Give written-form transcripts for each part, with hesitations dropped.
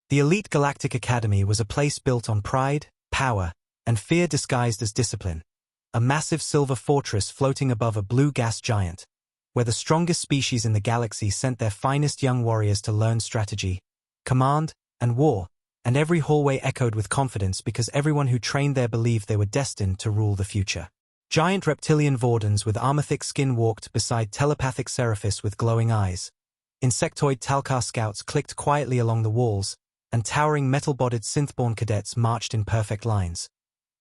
The elite galactic academy was a place built on pride, power, and fear disguised as discipline. A massive silver fortress floating above a blue gas giant, where the strongest species in the galaxy sent their finest young warriors to learn strategy, command, and war, and every hallway echoed with confidence because everyone who trained there believed they were destined to rule the future. Giant reptilian Vordans with armor-thick skin walked beside telepathic Seraphis with glowing eyes. Insectoid Talkar scouts clicked quietly along the walls, and towering metal-bodied synthborn cadets marched in perfect lines.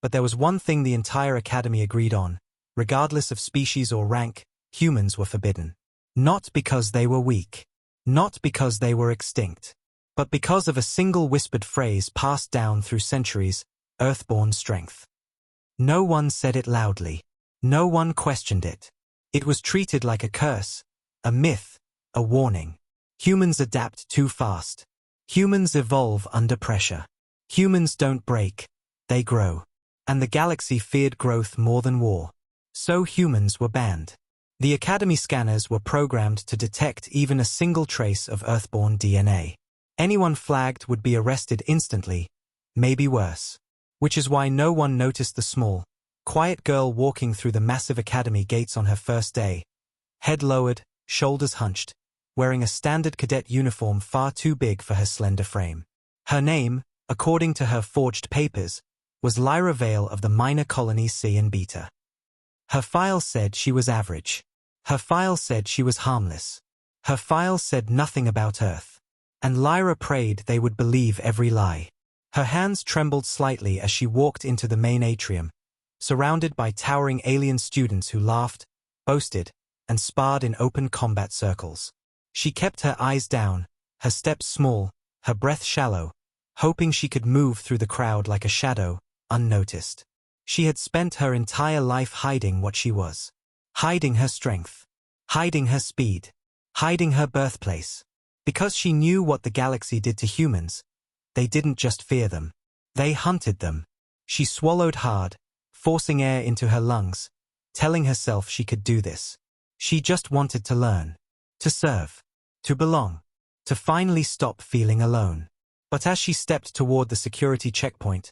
But there was one thing the entire academy agreed on: regardless of species or rank, humans were forbidden. Not because they were weak. Not because they were extinct. But because of a single whispered phrase passed down through centuries: Earthborn strength. No one said it loudly. No one questioned it. It was treated like a curse, a myth, a warning. Humans adapt too fast. Humans evolve under pressure. Humans don't break, they grow. And the galaxy feared growth more than war. So humans were banned. The Academy scanners were programmed to detect even a single trace of Earthborn DNA. Anyone flagged would be arrested instantly, maybe worse. Which is why no one noticed the small, quiet girl walking through the massive academy gates on her first day. Head lowered, shoulders hunched, wearing a standard cadet uniform far too big for her slender frame. Her name, according to her forged papers, was Lyra Vale of the minor colonies C and Beta. Her file said she was average. Her file said she was harmless. Her file said nothing about Earth. And Lyra prayed they would believe every lie. Her hands trembled slightly as she walked into the main atrium, surrounded by towering alien students who laughed, boasted, and sparred in open combat circles. She kept her eyes down, her steps small, her breath shallow, hoping she could move through the crowd like a shadow, unnoticed. She had spent her entire life hiding what she was. Hiding her strength. Hiding her speed. Hiding her birthplace. Because she knew what the galaxy did to humans, they didn't just fear them. They hunted them. She swallowed hard, forcing air into her lungs, telling herself she could do this. She just wanted to learn. To serve. To belong. To finally stop feeling alone. But as she stepped toward the security checkpoint,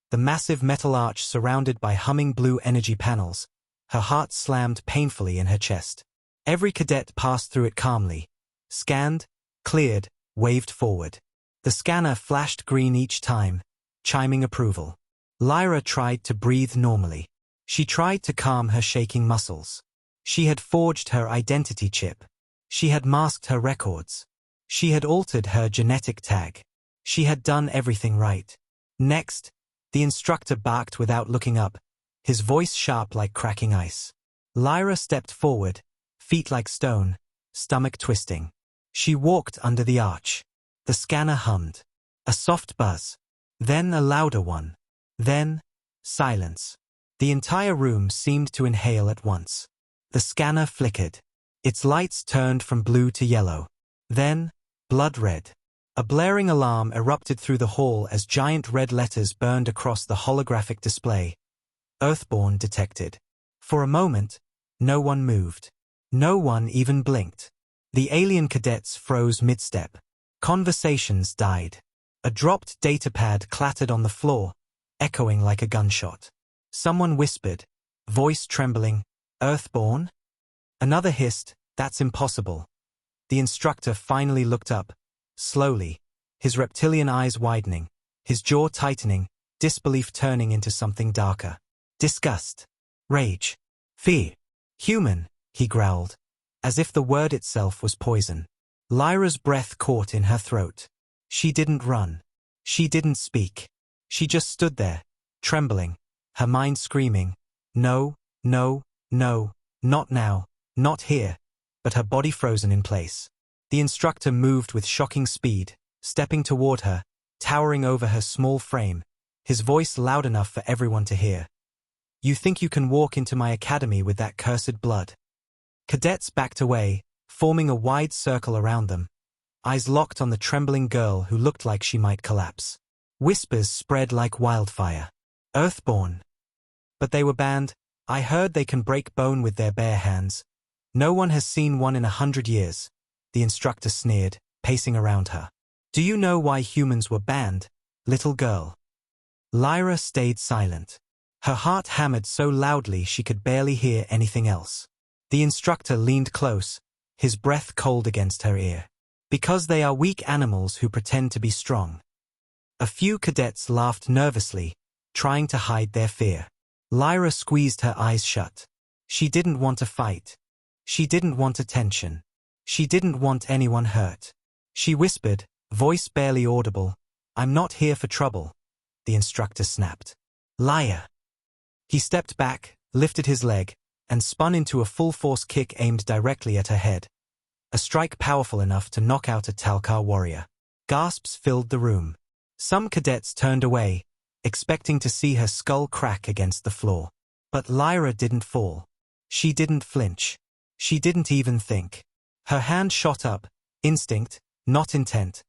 the massive metal arch surrounded by humming blue energy panels, her heart slammed painfully in her chest. Every cadet passed through it calmly, scanned, cleared, waved forward. The scanner flashed green each time, chiming approval. Lyra tried to breathe normally. She tried to calm her shaking muscles. She had forged her identity chip. She had masked her records. She had altered her genetic tag. She had done everything right. Next, the instructor barked without looking up, his voice sharp like cracking ice. Lyra stepped forward, feet like stone, stomach twisting. She walked under the arch. The scanner hummed. A soft buzz. Then a louder one. Then, silence. The entire room seemed to inhale at once. The scanner flickered. Its lights turned from blue to yellow. Then, blood red. A blaring alarm erupted through the hall as giant red letters burned across the holographic display. Earthborn detected. For a moment, no one moved. No one even blinked. The alien cadets froze mid-step. Conversations died. A dropped datapad clattered on the floor, echoing like a gunshot. Someone whispered, voice trembling, "Earthborn?" Another hissed, "That's impossible." The instructor finally looked up, slowly, his reptilian eyes widening, his jaw tightening, disbelief turning into something darker. Disgust. Rage. Fear. "Human," he growled, as if the word itself was poison. Lyra's breath caught in her throat. She didn't run. She didn't speak. She just stood there, trembling, her mind screaming, "No, no, no, not now, not here," but her body frozen in place. The instructor moved with shocking speed, stepping toward her, towering over her small frame, his voice loud enough for everyone to hear. "You think you can walk into my academy with that cursed blood?" Cadets backed away, forming a wide circle around them, eyes locked on the trembling girl who looked like she might collapse. Whispers spread like wildfire. "Earthborn." But they were banned. "I heard they can break bone with their bare hands. No one has seen one in 100 years," the instructor sneered, pacing around her. Do you know why humans were banned, little girl? Lyra stayed silent. Her heart hammered so loudly she could barely hear anything else. The instructor leaned close, his breath cold against her ear. Because they are weak animals who pretend to be strong. A few cadets laughed nervously, trying to hide their fear. Lyra squeezed her eyes shut. She didn't want to fight. She didn't want attention. She didn't want anyone hurt. She whispered, voice barely audible, "I'm not here for trouble." The instructor snapped. "Liar." He stepped back, lifted his leg, and spun into a full-force kick aimed directly at her head. A strike powerful enough to knock out a Talkar warrior. Gasps filled the room. Some cadets turned away, expecting to see her skull crack against the floor. But Lyra didn't fall. She didn't flinch. She didn't even think. Her hand shot up, instinct, not intent,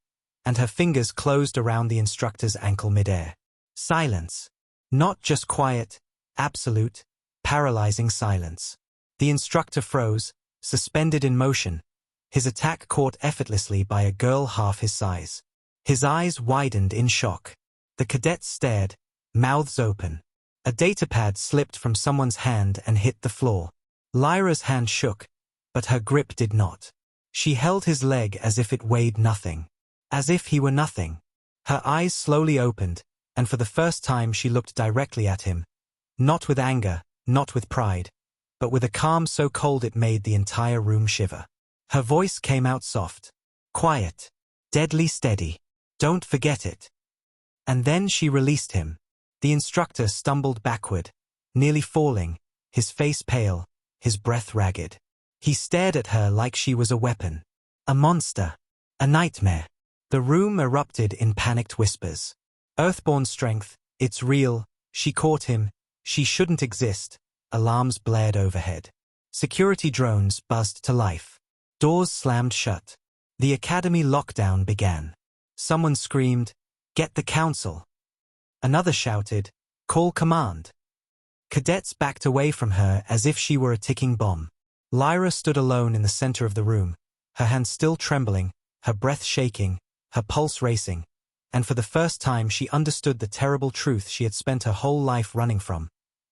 and her fingers closed around the instructor's ankle midair. Silence. Not just quiet, absolute, paralyzing silence. The instructor froze, suspended in motion, his attack caught effortlessly by a girl half his size. His eyes widened in shock. The cadets stared, mouths open. A datapad slipped from someone's hand and hit the floor. Lyra's hand shook, but her grip did not. She held his leg as if it weighed nothing. As if he were nothing. Her eyes slowly opened, and for the first time she looked directly at him. Not with anger, not with pride, but with a calm so cold it made the entire room shiver. Her voice came out soft. Quiet. Deadly steady. Don't forget it. And then she released him. The instructor stumbled backward, nearly falling, his face pale, his breath ragged. He stared at her like she was a weapon. A monster. A nightmare. The room erupted in panicked whispers. Earthborn strength, it's real, she caught him, she shouldn't exist. Alarms blared overhead. Security drones buzzed to life. Doors slammed shut. The academy lockdown began. Someone screamed, "Get the council." Another shouted, "Call command." Cadets backed away from her as if she were a ticking bomb. Lyra stood alone in the center of the room, her hands still trembling, her breath shaking, her pulse racing, and for the first time she understood the terrible truth she had spent her whole life running from.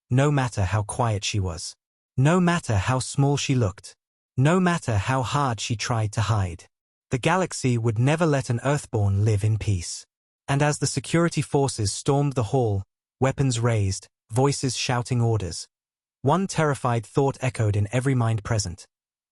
No matter how quiet she was. No matter how small she looked. No matter how hard she tried to hide. The galaxy would never let an Earthborn live in peace. And as the security forces stormed the hall, weapons raised, voices shouting orders, one terrified thought echoed in every mind present.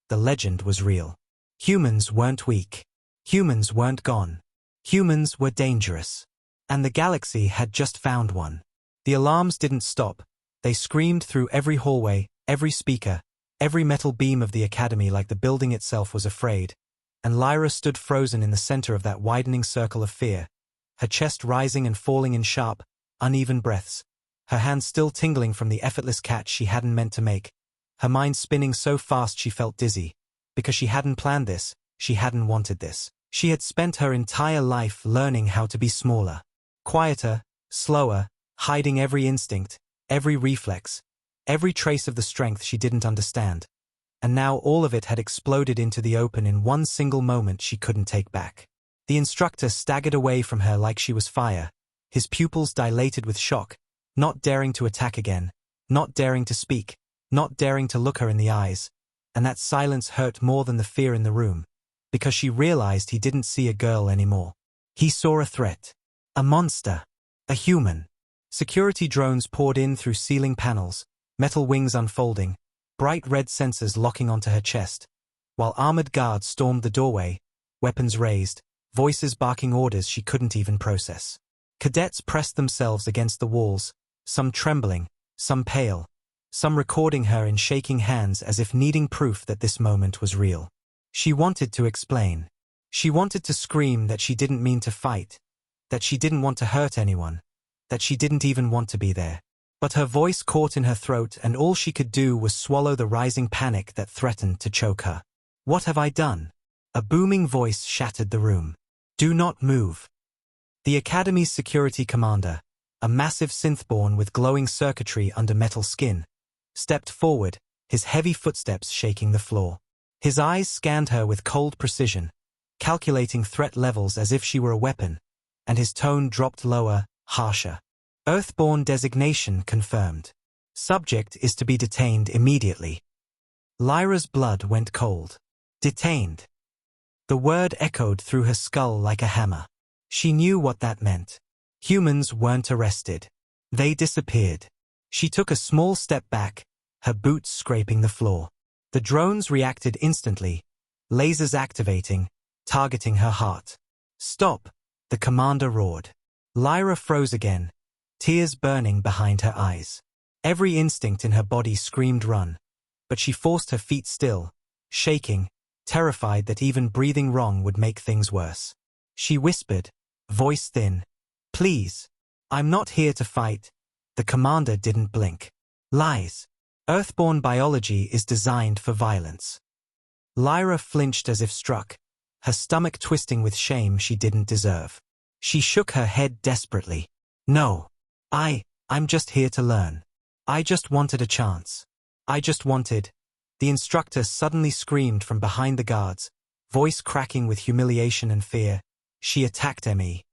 The legend was real. Humans weren't weak. Humans weren't gone. Humans were dangerous. And the galaxy had just found one. The alarms didn't stop. They screamed through every hallway, every speaker, every metal beam of the academy like the building itself was afraid. And Lyra stood frozen in the center of that widening circle of fear, her chest rising and falling in sharp, uneven breaths, her hands still tingling from the effortless catch she hadn't meant to make, her mind spinning so fast she felt dizzy. Because she hadn't planned this, she hadn't wanted this. She had spent her entire life learning how to be smaller, quieter, slower, hiding every instinct, every reflex, every trace of the strength she didn't understand. And now all of it had exploded into the open in one single moment she couldn't take back. The instructor staggered away from her like she was fire, his pupils dilated with shock, not daring to attack again, not daring to speak, not daring to look her in the eyes. And that silence hurt more than the fear in the room, because she realized he didn't see a girl anymore. He saw a threat. A monster. A human. Security drones poured in through ceiling panels, metal wings unfolding, bright red sensors locking onto her chest, while armored guards stormed the doorway, weapons raised, voices barking orders she couldn't even process. Cadets pressed themselves against the walls, some trembling, some pale, some recording her in shaking hands as if needing proof that this moment was real. She wanted to explain. She wanted to scream that she didn't mean to fight, that she didn't want to hurt anyone, that she didn't even want to be there. But her voice caught in her throat and all she could do was swallow the rising panic that threatened to choke her. "What have I done?" A booming voice shattered the room. "Do not move." The Academy's security commander, a massive synthborn with glowing circuitry under metal skin, stepped forward, his heavy footsteps shaking the floor. His eyes scanned her with cold precision, calculating threat levels as if she were a weapon, and his tone dropped lower, harsher. Earthborn designation confirmed. Subject is to be detained immediately. Lyra's blood went cold. Detained. The word echoed through her skull like a hammer. She knew what that meant. Humans weren't arrested. They disappeared. She took a small step back, her boots scraping the floor. The drones reacted instantly, lasers activating, targeting her heart. "Stop!" the commander roared. Lyra froze again, tears burning behind her eyes. Every instinct in her body screamed run, but she forced her feet still, shaking, terrified that even breathing wrong would make things worse. She whispered, voice thin, "Please, I'm not here to fight." The commander didn't blink. "Lies. Earthborn biology is designed for violence." Lyra flinched as if struck, her stomach twisting with shame she didn't deserve. She shook her head desperately. "No. I'm just here to learn. I just wanted a chance. I just wanted—" The instructor suddenly screamed from behind the guards, voice cracking with humiliation and fear. "She attacked me."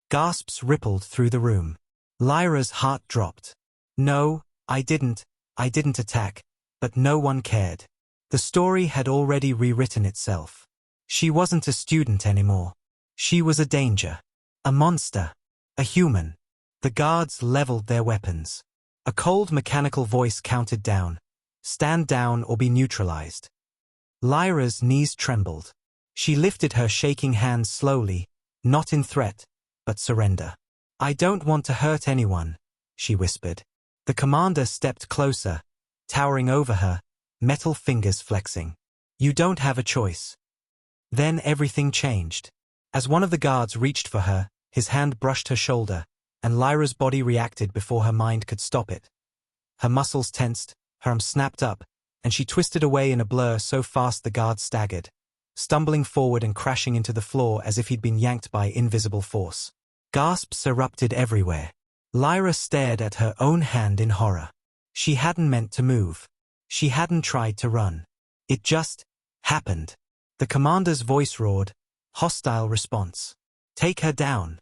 Gasps rippled through the room. Lyra's heart dropped. "No, I didn't attack," but no one cared. The story had already rewritten itself. She wasn't a student anymore. She was a danger. A monster. A human. The guards leveled their weapons. A cold mechanical voice counted down. "Stand down or be neutralized." Lyra's knees trembled. She lifted her shaking hands slowly, not in threat, but surrender. "I don't want to hurt anyone," she whispered. The commander stepped closer, towering over her, metal fingers flexing. "You don't have a choice." Then everything changed. As one of the guards reached for her, his hand brushed her shoulder, and Lyra's body reacted before her mind could stop it. Her muscles tensed, her arm snapped up, and she twisted away in a blur so fast the guard staggered, stumbling forward and crashing into the floor as if he'd been yanked by invisible force. Gasps erupted everywhere. Lyra stared at her own hand in horror. She hadn't meant to move. She hadn't tried to run. It just happened. The commander's voice roared, hostile response. "Take her down."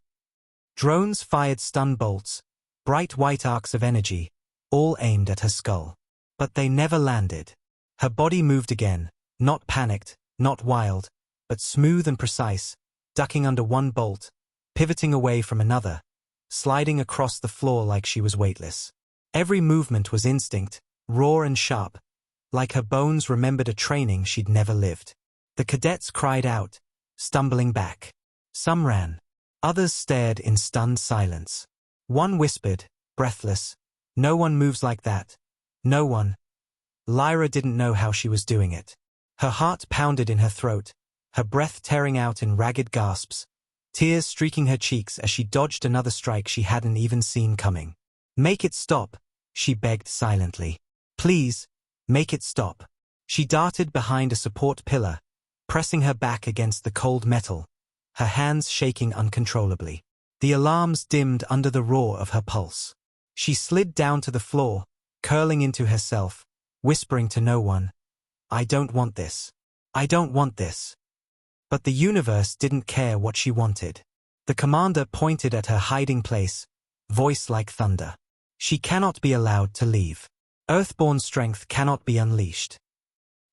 Drones fired stun bolts, bright white arcs of energy, all aimed at her skull. But they never landed. Her body moved again, not panicked, not wild, but smooth and precise, ducking under one bolt, pivoting away from another, sliding across the floor like she was weightless. Every movement was instinct, raw and sharp, like her bones remembered a training she'd never lived. The cadets cried out, stumbling back. Some ran. Others stared in stunned silence. One whispered, breathless, "No one moves like that. No one." Lyra didn't know how she was doing it. Her heart pounded in her throat, her breath tearing out in ragged gasps, tears streaking her cheeks as she dodged another strike she hadn't even seen coming. "Make it stop," she begged silently. "Please, make it stop." She darted behind a support pillar, pressing her back against the cold metal, her hands shaking uncontrollably. The alarms dimmed under the roar of her pulse. She slid down to the floor, curling into herself, whispering to no one, "I don't want this. I don't want this." But the universe didn't care what she wanted. The commander pointed at her hiding place, voice like thunder. "She cannot be allowed to leave. Earthborn strength cannot be unleashed."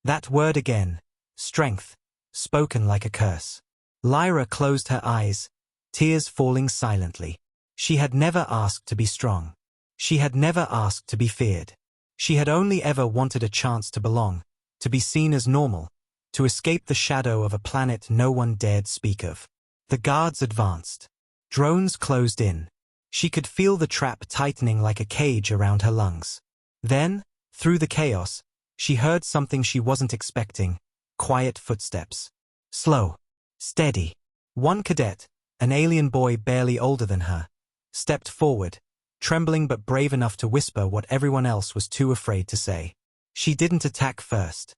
That word again, strength, spoken like a curse. Lyra closed her eyes, tears falling silently. She had never asked to be strong. She had never asked to be feared. She had only ever wanted a chance to belong, to be seen as normal, to escape the shadow of a planet no one dared speak of. The guards advanced. Drones closed in. She could feel the trap tightening like a cage around her lungs. Then, through the chaos, she heard something she wasn't expecting, quiet footsteps. Slow. Steady. One cadet, an alien boy barely older than her, stepped forward, trembling but brave enough to whisper what everyone else was too afraid to say. She didn't attack first.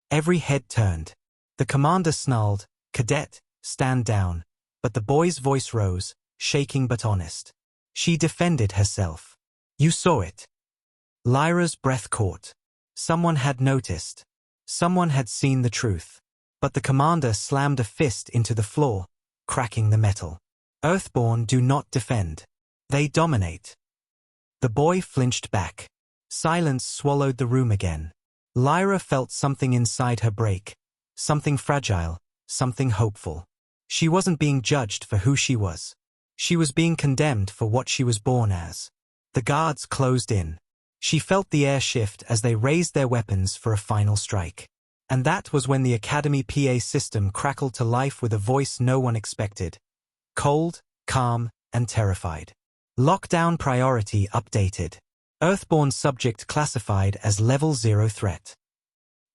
Every head turned. The commander snarled, "Cadet, stand down," but the boy's voice rose, shaking but honest. She defended herself. "You saw it." Lyra's breath caught. Someone had noticed. Someone had seen the truth. But the commander slammed a fist into the floor, cracking the metal. Earthborn do not defend. They dominate. The boy flinched back. Silence swallowed the room again. Lyra felt something inside her break. Something fragile, something hopeful. She wasn't being judged for who she was. She was being condemned for what she was born as. The guards closed in. She felt the air shift as they raised their weapons for a final strike. And that was when the Academy PA system crackled to life with a voice no one expected. Cold, calm, and terrified. Lockdown priority updated. Earthborn subject classified as Level 0 threat.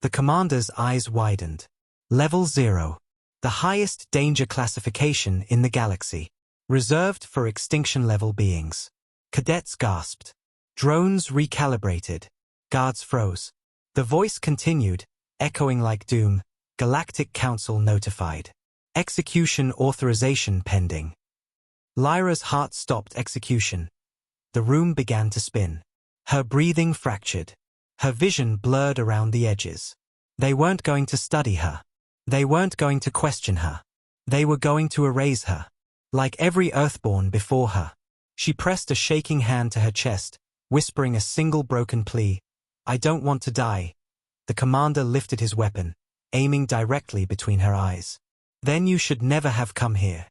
The commander's eyes widened. Level 0. The highest danger classification in the galaxy. Reserved for extinction-level beings. Cadets gasped. Drones recalibrated. Guards froze. The voice continued, echoing like doom. Galactic Council notified. Execution authorization pending. Lyra's heart stopped execution. The room began to spin. Her breathing fractured. Her vision blurred around the edges. They weren't going to study her. They weren't going to question her. They were going to erase her. Like every Earthborn before her. She pressed a shaking hand to her chest, whispering a single broken plea. I don't want to die. The commander lifted his weapon, aiming directly between her eyes. Then you should never have come here.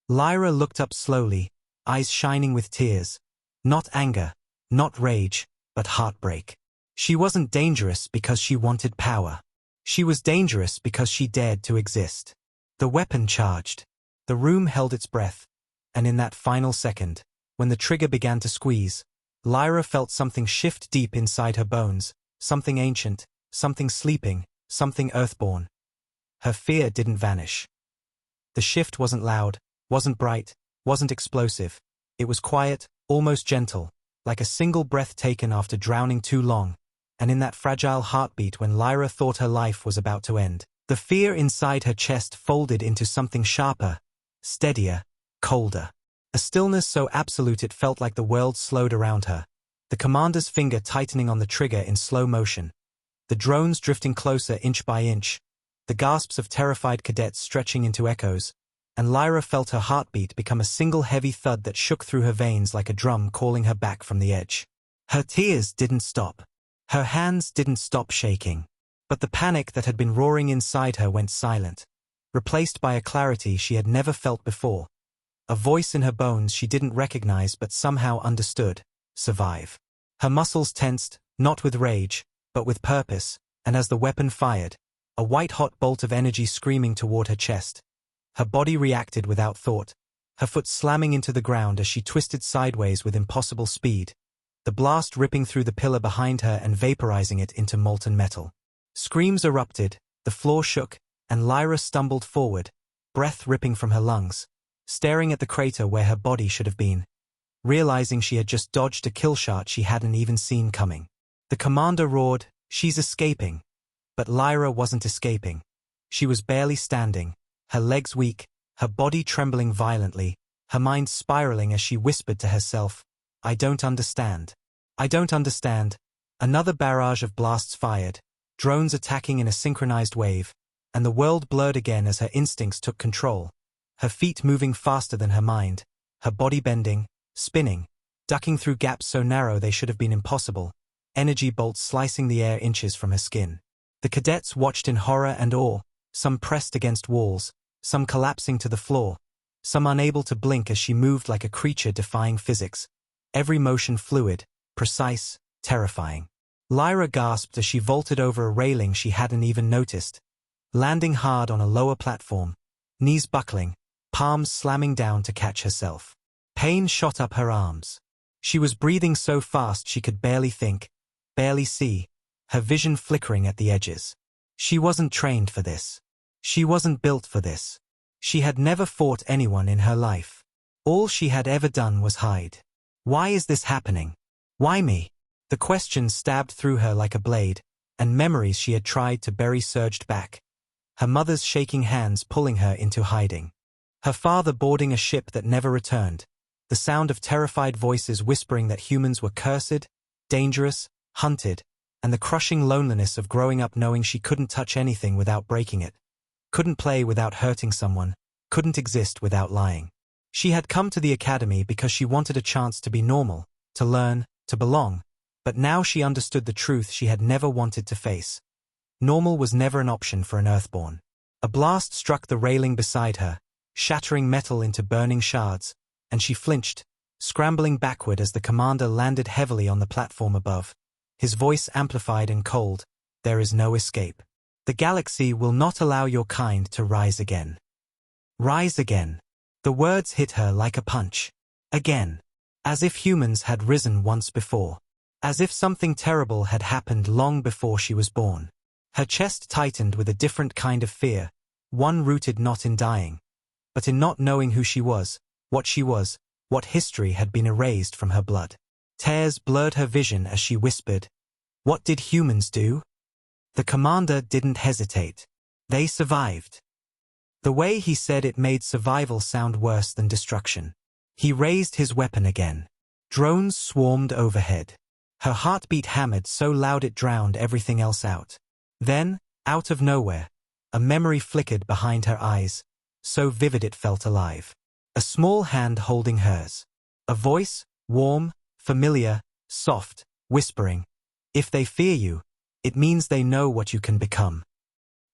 Lyra looked up slowly, eyes shining with tears. Not anger, not rage, but heartbreak. She wasn't dangerous because she wanted power. She was dangerous because she dared to exist. The weapon charged. The room held its breath. And in that final second, when the trigger began to squeeze, Lyra felt something shift deep inside her bones, something ancient, something sleeping, something Earthborn. Her fear didn't vanish. The shift wasn't loud, wasn't bright, wasn't explosive. It was quiet, almost gentle, like a single breath taken after drowning too long. And in that fragile heartbeat when Lyra thought her life was about to end, the fear inside her chest folded into something sharper, steadier, colder. A stillness so absolute it felt like the world slowed around her. The commander's finger tightening on the trigger in slow motion. The drones drifting closer inch by inch. The gasps of terrified cadets stretching into echoes. And Lyra felt her heartbeat become a single heavy thud that shook through her veins like a drum calling her back from the edge. Her tears didn't stop. Her hands didn't stop shaking. But the panic that had been roaring inside her went silent, replaced by a clarity she had never felt before. A voice in her bones she didn't recognize but somehow understood. Survive. Her muscles tensed, not with rage, but with purpose, and as the weapon fired, a white-hot bolt of energy screaming toward her chest. Her body reacted without thought, her foot slamming into the ground as she twisted sideways with impossible speed, the blast ripping through the pillar behind her and vaporizing it into molten metal. Screams erupted, the floor shook, and Lyra stumbled forward, breath ripping from her lungs, staring at the crater where her body should have been, realizing she had just dodged a kill shot she hadn't even seen coming. The commander roared, "She's escaping." But Lyra wasn't escaping. She was barely standing, her legs weak, her body trembling violently, her mind spiraling as she whispered to herself, "I don't understand. I don't understand." Another barrage of blasts fired, drones attacking in a synchronized wave, and the world blurred again as her instincts took control, her feet moving faster than her mind, her body bending, spinning, ducking through gaps so narrow they should have been impossible, energy bolts slicing the air inches from her skin. The cadets watched in horror and awe, some pressed against walls, some collapsing to the floor, some unable to blink as she moved like a creature defying physics, every motion fluid, precise, terrifying. Lyra gasped as she vaulted over a railing she hadn't even noticed, landing hard on a lower platform, knees buckling, palms slamming down to catch herself. Pain shot up her arms. She was breathing so fast she could barely think, barely see, her vision flickering at the edges. She wasn't trained for this. She wasn't built for this. She had never fought anyone in her life. All she had ever done was hide. Why is this happening? Why me? The question stabbed through her like a blade, and memories she had tried to bury surged back. Her mother's shaking hands pulling her into hiding. Her father boarding a ship that never returned. The sound of terrified voices whispering that humans were cursed, dangerous, hunted, and the crushing loneliness of growing up knowing she couldn't touch anything without breaking it. couldn't play without hurting someone, couldn't exist without lying. She had come to the academy because she wanted a chance to be normal, to learn, to belong, but now she understood the truth she had never wanted to face. Normal was never an option for an Earthborn. A blast struck the railing beside her, shattering metal into burning shards, and she flinched, scrambling backward as the commander landed heavily on the platform above. His voice amplified and cold, "There is no escape. The galaxy will not allow your kind to rise again." Rise again. The words hit her like a punch. Again. As if humans had risen once before. As if something terrible had happened long before she was born. Her chest tightened with a different kind of fear, one rooted not in dying, but in not knowing who she was, what history had been erased from her blood. Tears blurred her vision as she whispered, "What did humans do?" The commander didn't hesitate. They survived. The way he said it made survival sound worse than destruction. He raised his weapon again. Drones swarmed overhead. Her heartbeat hammered so loud it drowned everything else out. Then, out of nowhere, a memory flickered behind her eyes, so vivid it felt alive. A small hand holding hers. A voice, warm, familiar, soft, whispering, "If they fear you, it means they know what you can become."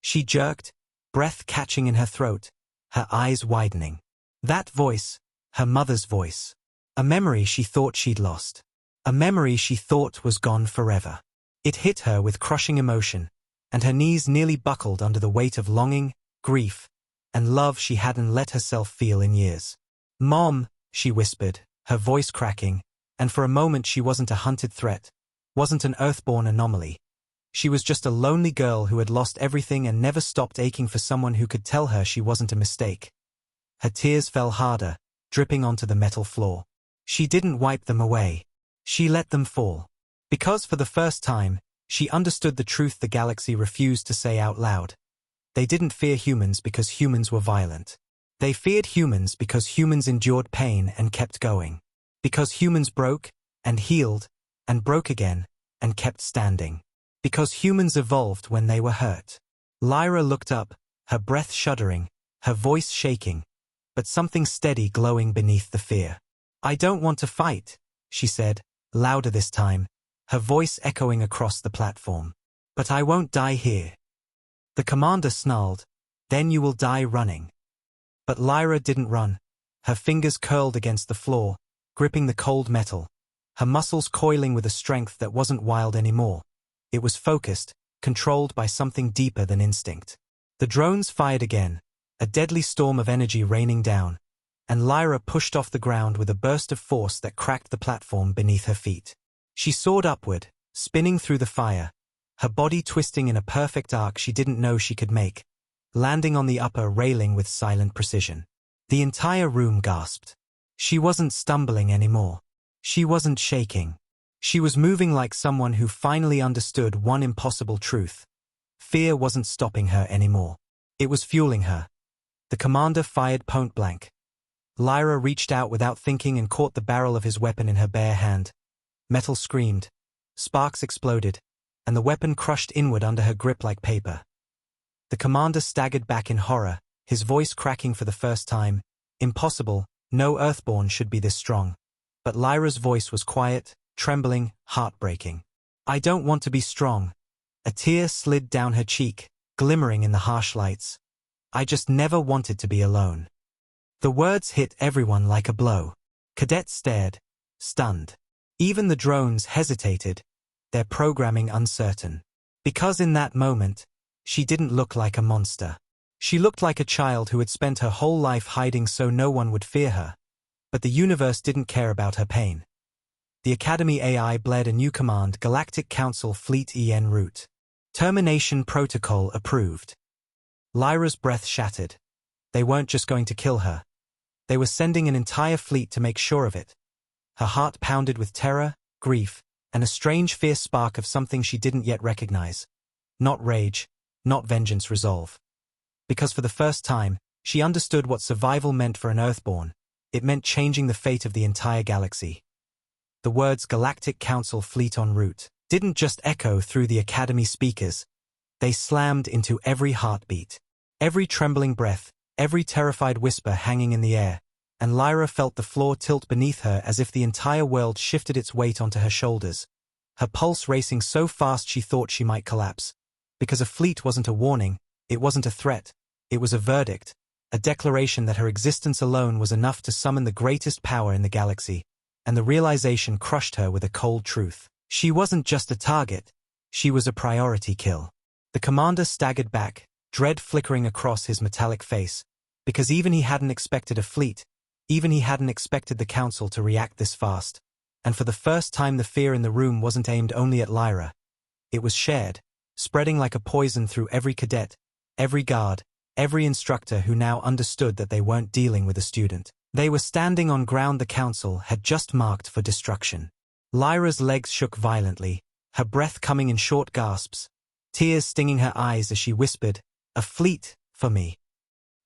She jerked, breath catching in her throat, her eyes widening. That voice, her mother's voice. A memory she thought she'd lost. A memory she thought was gone forever. It hit her with crushing emotion, and her knees nearly buckled under the weight of longing, grief, and love she hadn't let herself feel in years. "Mom," she whispered, her voice cracking, and for a moment she wasn't a hunted threat, wasn't an Earthborn anomaly. She was just a lonely girl who had lost everything and never stopped aching for someone who could tell her she wasn't a mistake. Her tears fell harder, dripping onto the metal floor. She didn't wipe them away. She let them fall. Because for the first time, she understood the truth the galaxy refused to say out loud. They didn't fear humans because humans were violent. They feared humans because humans endured pain and kept going. Because humans broke, and healed, and broke again, and kept standing. Because humans evolved when they were hurt. Lyra looked up, her breath shuddering, her voice shaking, but something steady glowing beneath the fear. "I don't want to fight," she said, louder this time, her voice echoing across the platform. "But I won't die here." The commander snarled, "Then you will die running." But Lyra didn't run. Her fingers curled against the floor, gripping the cold metal, her muscles coiling with a strength that wasn't wild anymore. It was focused, controlled by something deeper than instinct. The drones fired again, a deadly storm of energy raining down, and Lyra pushed off the ground with a burst of force that cracked the platform beneath her feet. She soared upward, spinning through the fire, her body twisting in a perfect arc she didn't know she could make, landing on the upper railing with silent precision. The entire room gasped. She wasn't stumbling anymore. She wasn't shaking. She was moving like someone who finally understood one impossible truth. Fear wasn't stopping her anymore. It was fueling her. The commander fired point blank. Lyra reached out without thinking and caught the barrel of his weapon in her bare hand. Metal screamed. Sparks exploded, and the weapon crushed inward under her grip like paper. The commander staggered back in horror, his voice cracking for the first time. Impossible, no Earthborn should be this strong. But Lyra's voice was quiet, trembling, heartbreaking. "I don't want to be strong." A tear slid down her cheek, glimmering in the harsh lights. "I just never wanted to be alone." The words hit everyone like a blow. Cadets stared, stunned. Even the drones hesitated, their programming uncertain. Because in that moment, she didn't look like a monster. She looked like a child who had spent her whole life hiding so no one would fear her. But the universe didn't care about her pain. The Academy AI bled a new command: Galactic Council Fleet en route. Termination protocol approved. Lyra's breath shattered. They weren't just going to kill her. They were sending an entire fleet to make sure of it. Her heart pounded with terror, grief, and a strange fierce spark of something she didn't yet recognize. Not rage, not vengeance, resolve. Because for the first time, she understood what survival meant for an Earthborn. It meant changing the fate of the entire galaxy. The words Galactic Council Fleet en route didn't just echo through the Academy speakers. They slammed into every heartbeat. Every trembling breath, every terrified whisper hanging in the air, and Lyra felt the floor tilt beneath her as if the entire world shifted its weight onto her shoulders, her pulse racing so fast she thought she might collapse. Because a fleet wasn't a warning, it wasn't a threat, it was a verdict, a declaration that her existence alone was enough to summon the greatest power in the galaxy, and the realization crushed her with a cold truth. She wasn't just a target, she was a priority kill. The commander staggered back, dread flickering across his metallic face, because even he hadn't expected a fleet, even he hadn't expected the council to react this fast, and for the first time the fear in the room wasn't aimed only at Lyra. It was shared, spreading like a poison through every cadet, every guard, every instructor who now understood that they weren't dealing with a student. They were standing on ground the council had just marked for destruction. Lyra's legs shook violently, her breath coming in short gasps, tears stinging her eyes as she whispered, "A fleet, for me."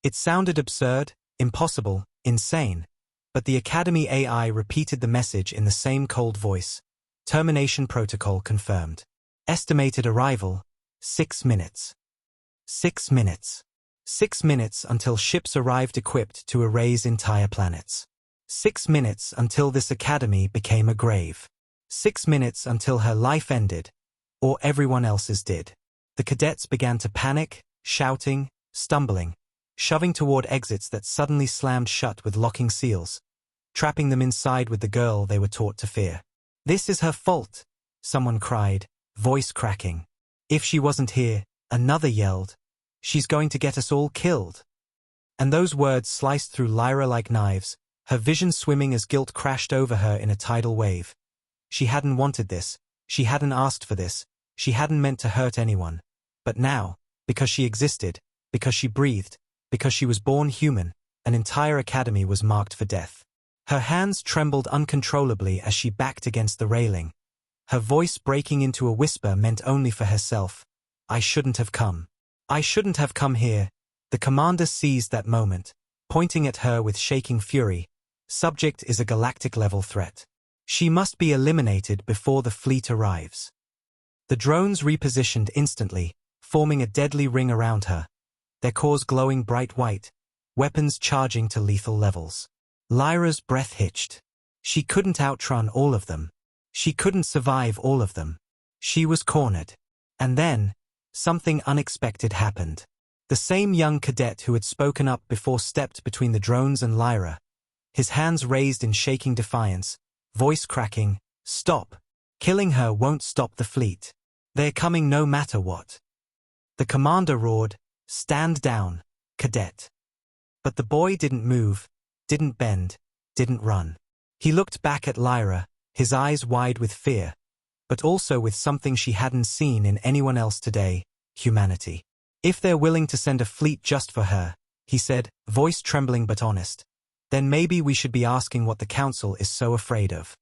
It sounded absurd, impossible, insane, but the Academy AI repeated the message in the same cold voice. Termination protocol confirmed. Estimated arrival, 6 minutes. 6 minutes. 6 minutes until ships arrived equipped to erase entire planets. 6 minutes until this academy became a grave. 6 minutes until her life ended, or everyone else's did. The cadets began to panic, shouting, stumbling, shoving toward exits that suddenly slammed shut with locking seals, trapping them inside with the girl they were taught to fear. "This is her fault," someone cried, voice cracking. "If she wasn't here," another yelled, "she's going to get us all killed." And those words sliced through Lyra like knives, her vision swimming as guilt crashed over her in a tidal wave. She hadn't wanted this, she hadn't asked for this, she hadn't meant to hurt anyone. But now, because she existed, because she breathed, because she was born human, an entire academy was marked for death. Her hands trembled uncontrollably as she backed against the railing. Her voice breaking into a whisper meant only for herself. "I shouldn't have come. I shouldn't have come here." The commander seized that moment, pointing at her with shaking fury. "Subject is a galactic-level threat. She must be eliminated before the fleet arrives." The drones repositioned instantly, forming a deadly ring around her, their cores glowing bright white, weapons charging to lethal levels. Lyra's breath hitched. She couldn't outrun all of them. She couldn't survive all of them. She was cornered. And then, something unexpected happened. The same young cadet who had spoken up before stepped between the drones and Lyra, his hands raised in shaking defiance, voice cracking, "Stop. Killing her won't stop the fleet. They're coming no matter what." The commander roared, "Stand down, cadet." But the boy didn't move, didn't bend, didn't run. He looked back at Lyra, his eyes wide with fear, but also with something she hadn't seen in anyone else today, humanity. "If they're willing to send a fleet just for her," he said, voice trembling but honest, "then maybe we should be asking what the council is so afraid of."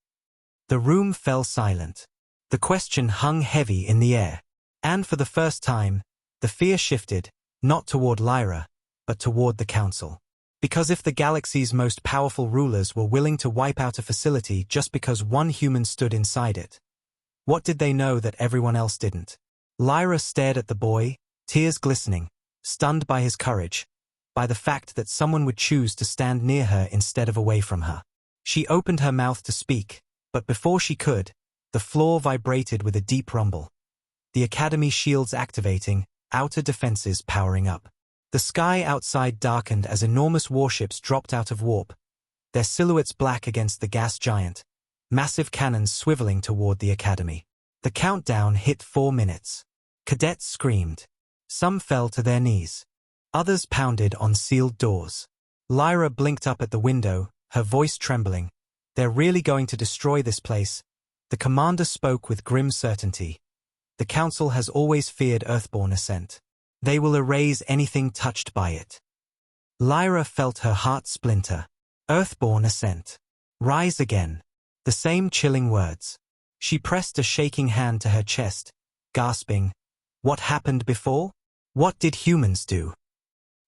The room fell silent. The question hung heavy in the air. And for the first time, the fear shifted, not toward Lyra, but toward the council. Because if the galaxy's most powerful rulers were willing to wipe out a facility just because one human stood inside it, what did they know that everyone else didn't? Lyra stared at the boy, tears glistening, stunned by his courage, by the fact that someone would choose to stand near her instead of away from her. She opened her mouth to speak, but before she could, the floor vibrated with a deep rumble. The Academy shields activating, outer defenses powering up. The sky outside darkened as enormous warships dropped out of warp, their silhouettes black against the gas giant, massive cannons swiveling toward the Academy. The countdown hit 4 minutes. Cadets screamed. Some fell to their knees. Others pounded on sealed doors. Lyra blinked up at the window, her voice trembling. "They're really going to destroy this place." The commander spoke with grim certainty. "The council has always feared Earthborn ascent. They will erase anything touched by it." Lyra felt her heart splinter. Earthborn ascent. Rise again. The same chilling words. She pressed a shaking hand to her chest, gasping, "What happened before? What did humans do?"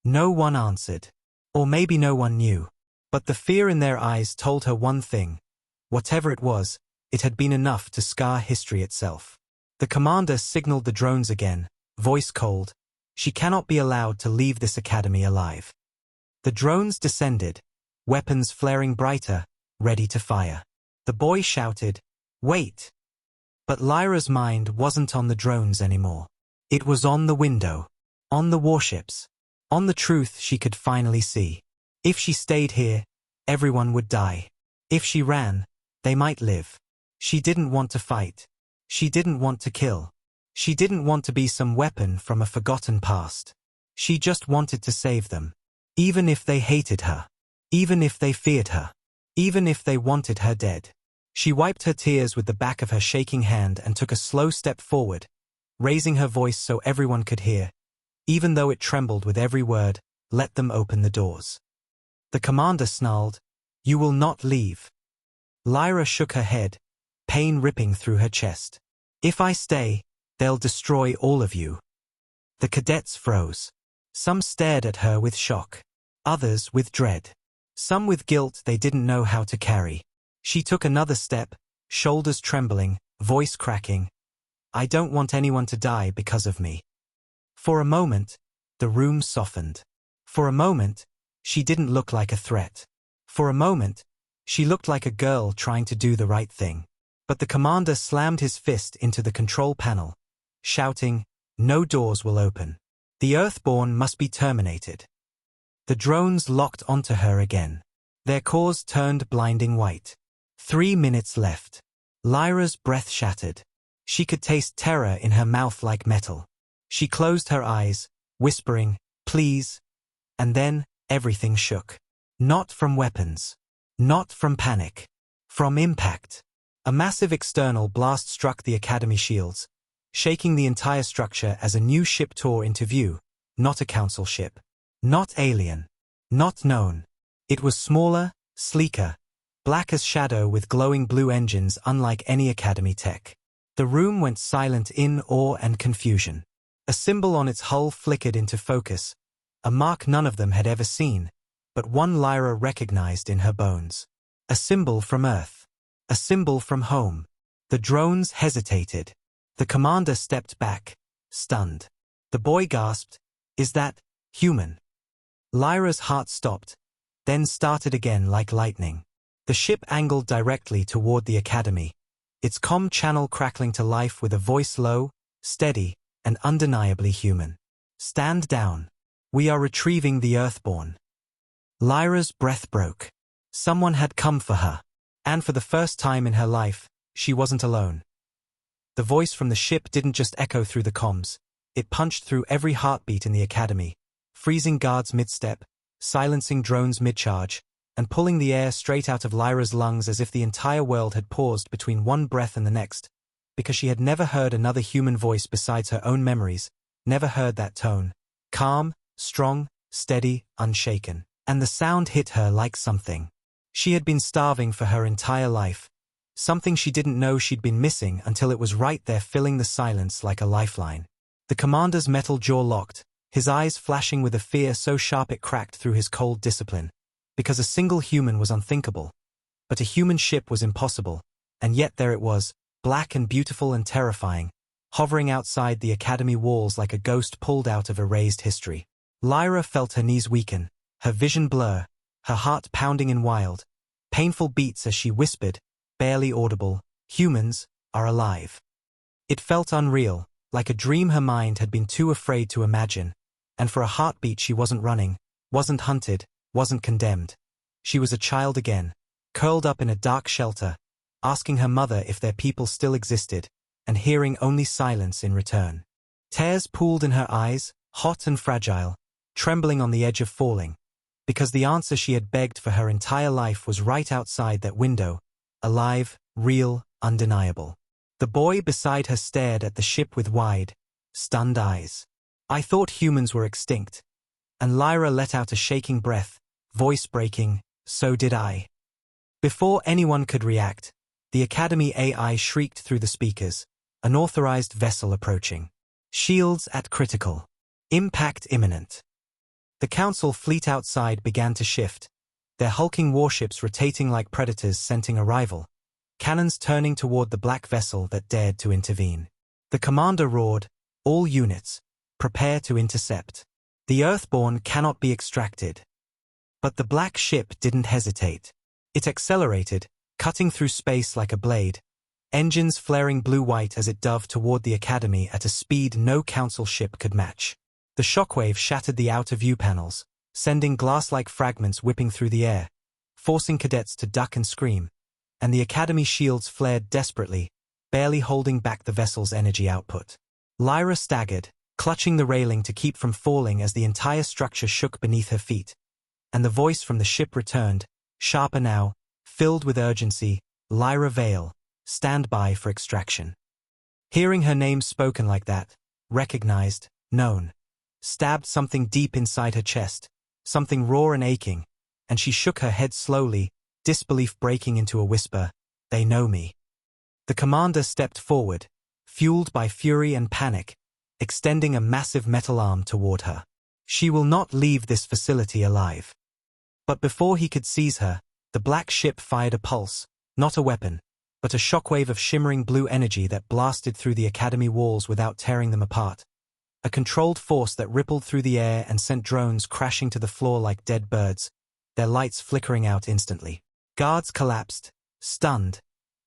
No one answered. Or maybe no one knew. But the fear in their eyes told her one thing. Whatever it was, it had been enough to scar history itself. The commander signaled the drones again, voice cold. She cannot be allowed to leave this academy alive. The drones descended, weapons flaring brighter, ready to fire. The boy shouted, "Wait!" But Lyra's mind wasn't on the drones anymore. It was on the window, on the warships, on the truth she could finally see. If she stayed here, everyone would die. If she ran, they might live. She didn't want to fight. She didn't want to kill. She didn't want to be some weapon from a forgotten past. She just wanted to save them. Even if they hated her. Even if they feared her. Even if they wanted her dead. She wiped her tears with the back of her shaking hand and took a slow step forward, raising her voice so everyone could hear. Even though it trembled with every word, "Let them open the doors." The commander snarled, "You will not leave." Lyra shook her head, pain ripping through her chest. "If I stay, they'll destroy all of you." The cadets froze. Some stared at her with shock. Others with dread. Some with guilt they didn't know how to carry. She took another step, shoulders trembling, voice cracking. "I don't want anyone to die because of me." For a moment, the room softened. For a moment, she didn't look like a threat. For a moment, she looked like a girl trying to do the right thing. But the commander slammed his fist into the control panel, shouting, "No doors will open. The Earthborn must be terminated." The drones locked onto her again. Their cores turned blinding white. 3 minutes left. Lyra's breath shattered. She could taste terror in her mouth like metal. She closed her eyes, whispering, "Please." And then, everything shook. Not from weapons. Not from panic. From impact. A massive external blast struck the Academy shields, shaking the entire structure as a new ship tore into view, not a council ship. Not alien. Not known. It was smaller, sleeker, black as shadow with glowing blue engines unlike any Academy tech. The room went silent in awe and confusion. A symbol on its hull flickered into focus, a mark none of them had ever seen, but one Lyra recognized in her bones. A symbol from Earth. A symbol from home. The drones hesitated. The commander stepped back, stunned. The boy gasped, "Is that human?" Lyra's heart stopped, then started again like lightning. The ship angled directly toward the Academy, its comm channel crackling to life with a voice low, steady, and undeniably human. "Stand down. We are retrieving the Earthborn." Lyra's breath broke. Someone had come for her. And for the first time in her life, she wasn't alone. The voice from the ship didn't just echo through the comms. It punched through every heartbeat in the Academy, freezing guards mid-step, silencing drones mid-charge, and pulling the air straight out of Lyra's lungs as if the entire world had paused between one breath and the next, because she had never heard another human voice besides her own memories, never heard that tone. Calm, strong, steady, unshaken. And the sound hit her like something. She had been starving for her entire life. Something she didn't know she'd been missing until it was right there filling the silence like a lifeline. The commander's metal jaw locked, his eyes flashing with a fear so sharp it cracked through his cold discipline. Because a single human was unthinkable. But a human ship was impossible. And yet there it was, black and beautiful and terrifying, hovering outside the Academy walls like a ghost pulled out of erased history. Lyra felt her knees weaken, her vision blur, her heart pounding in wild, painful beats as she whispered, barely audible, "Humans are alive." It felt unreal, like a dream her mind had been too afraid to imagine, and for a heartbeat she wasn't running, wasn't hunted, wasn't condemned. She was a child again, curled up in a dark shelter, asking her mother if their people still existed, and hearing only silence in return. Tears pooled in her eyes, hot and fragile, trembling on the edge of falling, because the answer she had begged for her entire life was right outside that window, alive, real, undeniable. The boy beside her stared at the ship with wide, stunned eyes. "I thought humans were extinct." And Lyra let out a shaking breath, voice breaking, "So did I." Before anyone could react, the Academy AI shrieked through the speakers, an authorized vessel approaching. Shields at critical. Impact imminent. The Council fleet outside began to shift, their hulking warships rotating like predators scenting arrival, cannons turning toward the black vessel that dared to intervene. The commander roared, "All units, prepare to intercept. The Earthborn cannot be extracted. But the black ship didn't hesitate. It accelerated, cutting through space like a blade, engines flaring blue-white as it dove toward the Academy at a speed no Council ship could match. The shockwave shattered the outer view panels, sending glass-like fragments whipping through the air, forcing cadets to duck and scream, and the Academy shields flared desperately, barely holding back the vessel's energy output. Lyra staggered, clutching the railing to keep from falling as the entire structure shook beneath her feet, and the voice from the ship returned, sharper now, filled with urgency, "Lyra Vale, stand by for extraction." Hearing her name spoken like that, recognized, known, stabbed something deep inside her chest, something raw and aching, and she shook her head slowly, disbelief breaking into a whisper, "They know me." The commander stepped forward, fueled by fury and panic, extending a massive metal arm toward her. "She will not leave this facility alive." But before he could seize her, the black ship fired a pulse, not a weapon, but a shockwave of shimmering blue energy that blasted through the Academy walls without tearing them apart. A controlled force that rippled through the air and sent drones crashing to the floor like dead birds, their lights flickering out instantly. Guards collapsed, stunned,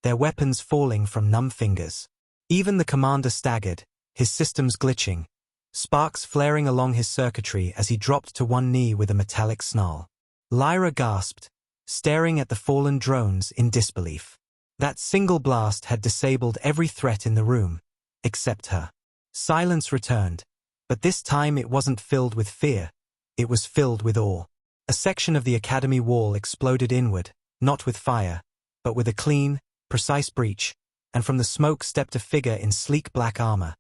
their weapons falling from numb fingers. Even the commander staggered, his systems glitching, sparks flaring along his circuitry as he dropped to one knee with a metallic snarl. Lyra gasped, staring at the fallen drones in disbelief. That single blast had disabled every threat in the room, except her. Silence returned, but this time it wasn't filled with fear, it was filled with awe. A section of the Academy wall exploded inward, not with fire, but with a clean, precise breach, and from the smoke stepped a figure in sleek black armor,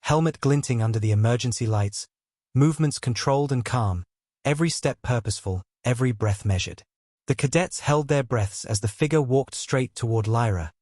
helmet glinting under the emergency lights, movements controlled and calm, every step purposeful, every breath measured. The cadets held their breaths as the figure walked straight toward Lyra,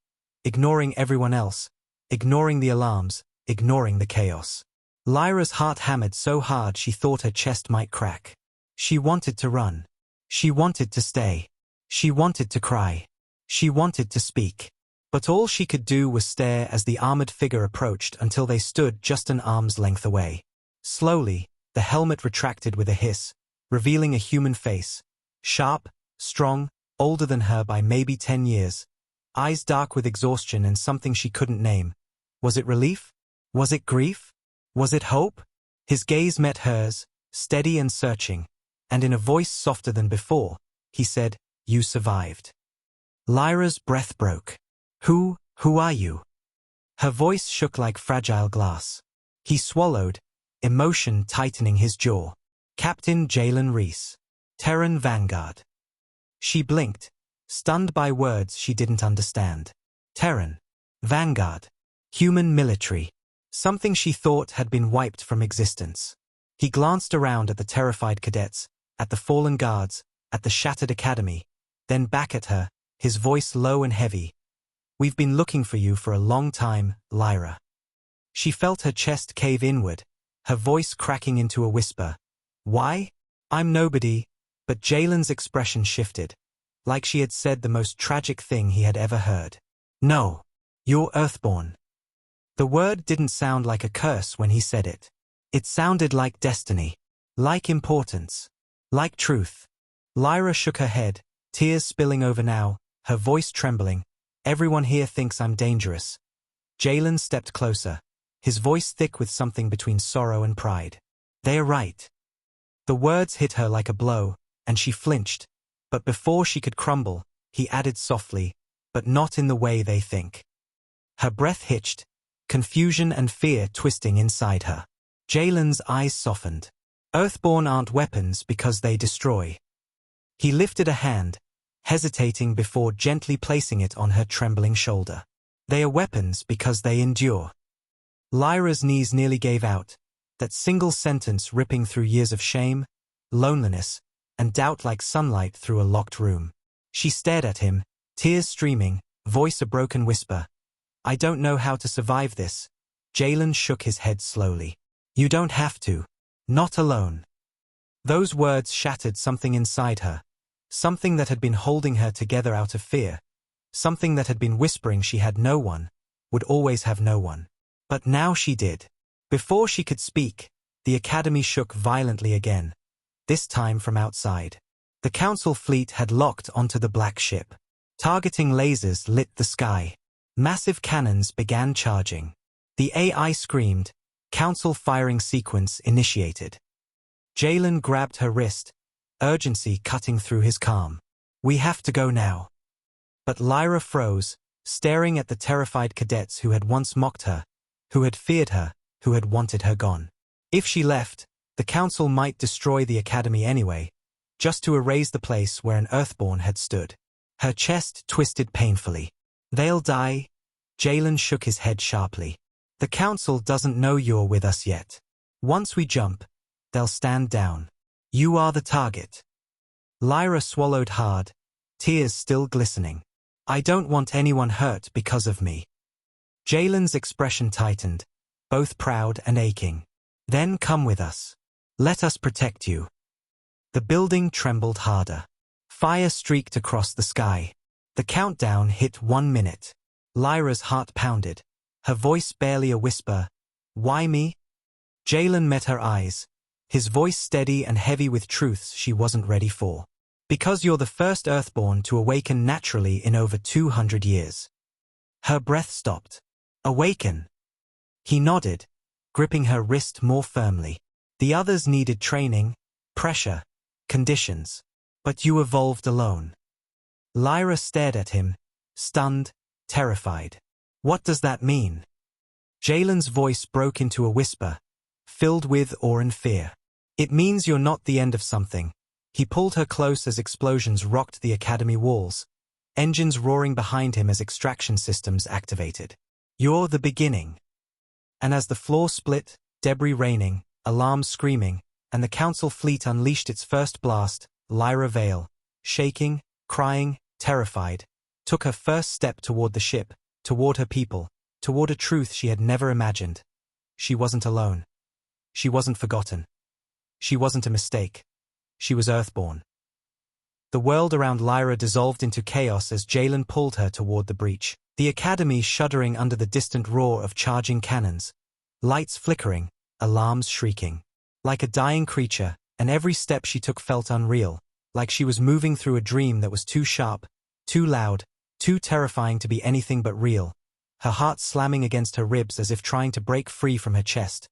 ignoring everyone else, ignoring the alarms, ignoring the chaos. Lyra's heart hammered so hard she thought her chest might crack. She wanted to run. She wanted to stay. She wanted to cry. She wanted to speak. But all she could do was stare as the armored figure approached until they stood just an arm's length away. Slowly, the helmet retracted with a hiss, revealing a human face, sharp, strong, older than her by maybe 10 years, eyes dark with exhaustion and something she couldn't name. Was it relief? Was it grief? Was it hope? His gaze met hers, steady and searching, and in a voice softer than before, he said, "You survived." Lyra's breath broke. Who are you?" Her voice shook like fragile glass. He swallowed, emotion tightening his jaw. "Captain Jalen Reese. Terran Vanguard." She blinked, stunned by words she didn't understand. Terran. Vanguard. Human military. Something she thought had been wiped from existence. He glanced around at the terrified cadets, at the fallen guards, at the shattered academy, then back at her, his voice low and heavy. "We've been looking for you for a long time, Lyra." She felt her chest cave inward, her voice cracking into a whisper. "Why? I'm nobody." But Jalen's expression shifted, like she had said the most tragic thing he had ever heard. "No. You're Earthborn." The word didn't sound like a curse when he said it. It sounded like destiny, like importance, like truth. Lyra shook her head, tears spilling over now, her voice trembling. "Everyone here thinks I'm dangerous." Jalen stepped closer, his voice thick with something between sorrow and pride. "They are right." The words hit her like a blow, and she flinched, but before she could crumble, he added softly, "But not in the way they think." Her breath hitched, confusion and fear twisting inside her. Jalen's eyes softened. "Earthborn aren't weapons because they destroy." He lifted a hand, hesitating before gently placing it on her trembling shoulder. "They are weapons because they endure." Lyra's knees nearly gave out, that single sentence ripping through years of shame, loneliness, and doubt like sunlight through a locked room. She stared at him, tears streaming, voice a broken whisper. "I don't know how to survive this." Jalen shook his head slowly. "You don't have to. Not alone." Those words shattered something inside her, something that had been holding her together out of fear, something that had been whispering she had no one, would always have no one. But now she did. Before she could speak, The Academy shook violently again, this time from outside. The Council fleet had locked onto the black ship. Targeting lasers lit the sky. Massive cannons began charging. The AI screamed. Council firing sequence initiated. Jalen grabbed her wrist, urgency cutting through his calm. We have to go now. But Lyra froze, staring at the terrified cadets who had once mocked her, who had feared her, who had wanted her gone. If she left, the Council might destroy the Academy anyway, just to erase the place where an Earthborn had stood. Her chest twisted painfully. They'll die. Jalen shook his head sharply. The Council doesn't know you're with us yet. Once we jump, they'll stand down. You are the target. Lyra swallowed hard, tears still glistening. I don't want anyone hurt because of me. Jalen's expression tightened, both proud and aching. Then come with us. Let us protect you. The building trembled harder. Fire streaked across the sky. The countdown hit 1 minute. Lyra's heart pounded, her voice barely a whisper. Why me? Jalen met her eyes, his voice steady and heavy with truths she wasn't ready for. Because you're the first Earthborn to awaken naturally in over 200 years. Her breath stopped. Awaken. He nodded, gripping her wrist more firmly. The others needed training, pressure, conditions. But you evolved alone. Lyra stared at him, stunned, terrified. What does that mean? Jalen's voice broke into a whisper, filled with awe and fear. It means you're not the end of something. He pulled her close as explosions rocked the Academy walls, engines roaring behind him as extraction systems activated. You're the beginning. And as the floor split, debris raining, alarms screaming, and the Council fleet unleashed its first blast, Lyra Vale, shaking, crying, terrified, took her first step toward the ship, toward her people, toward a truth she had never imagined. She wasn't alone. She wasn't forgotten. She wasn't a mistake. She was Earthborn. The world around Lyra dissolved into chaos as Jalen pulled her toward the breach, the Academy shuddering under the distant roar of charging cannons, lights flickering, alarms shrieking. Like a dying creature, and every step she took felt unreal, like she was moving through a dream that was too sharp, too loud, too terrifying to be anything but real, her heart slamming against her ribs as if trying to break free from her chest.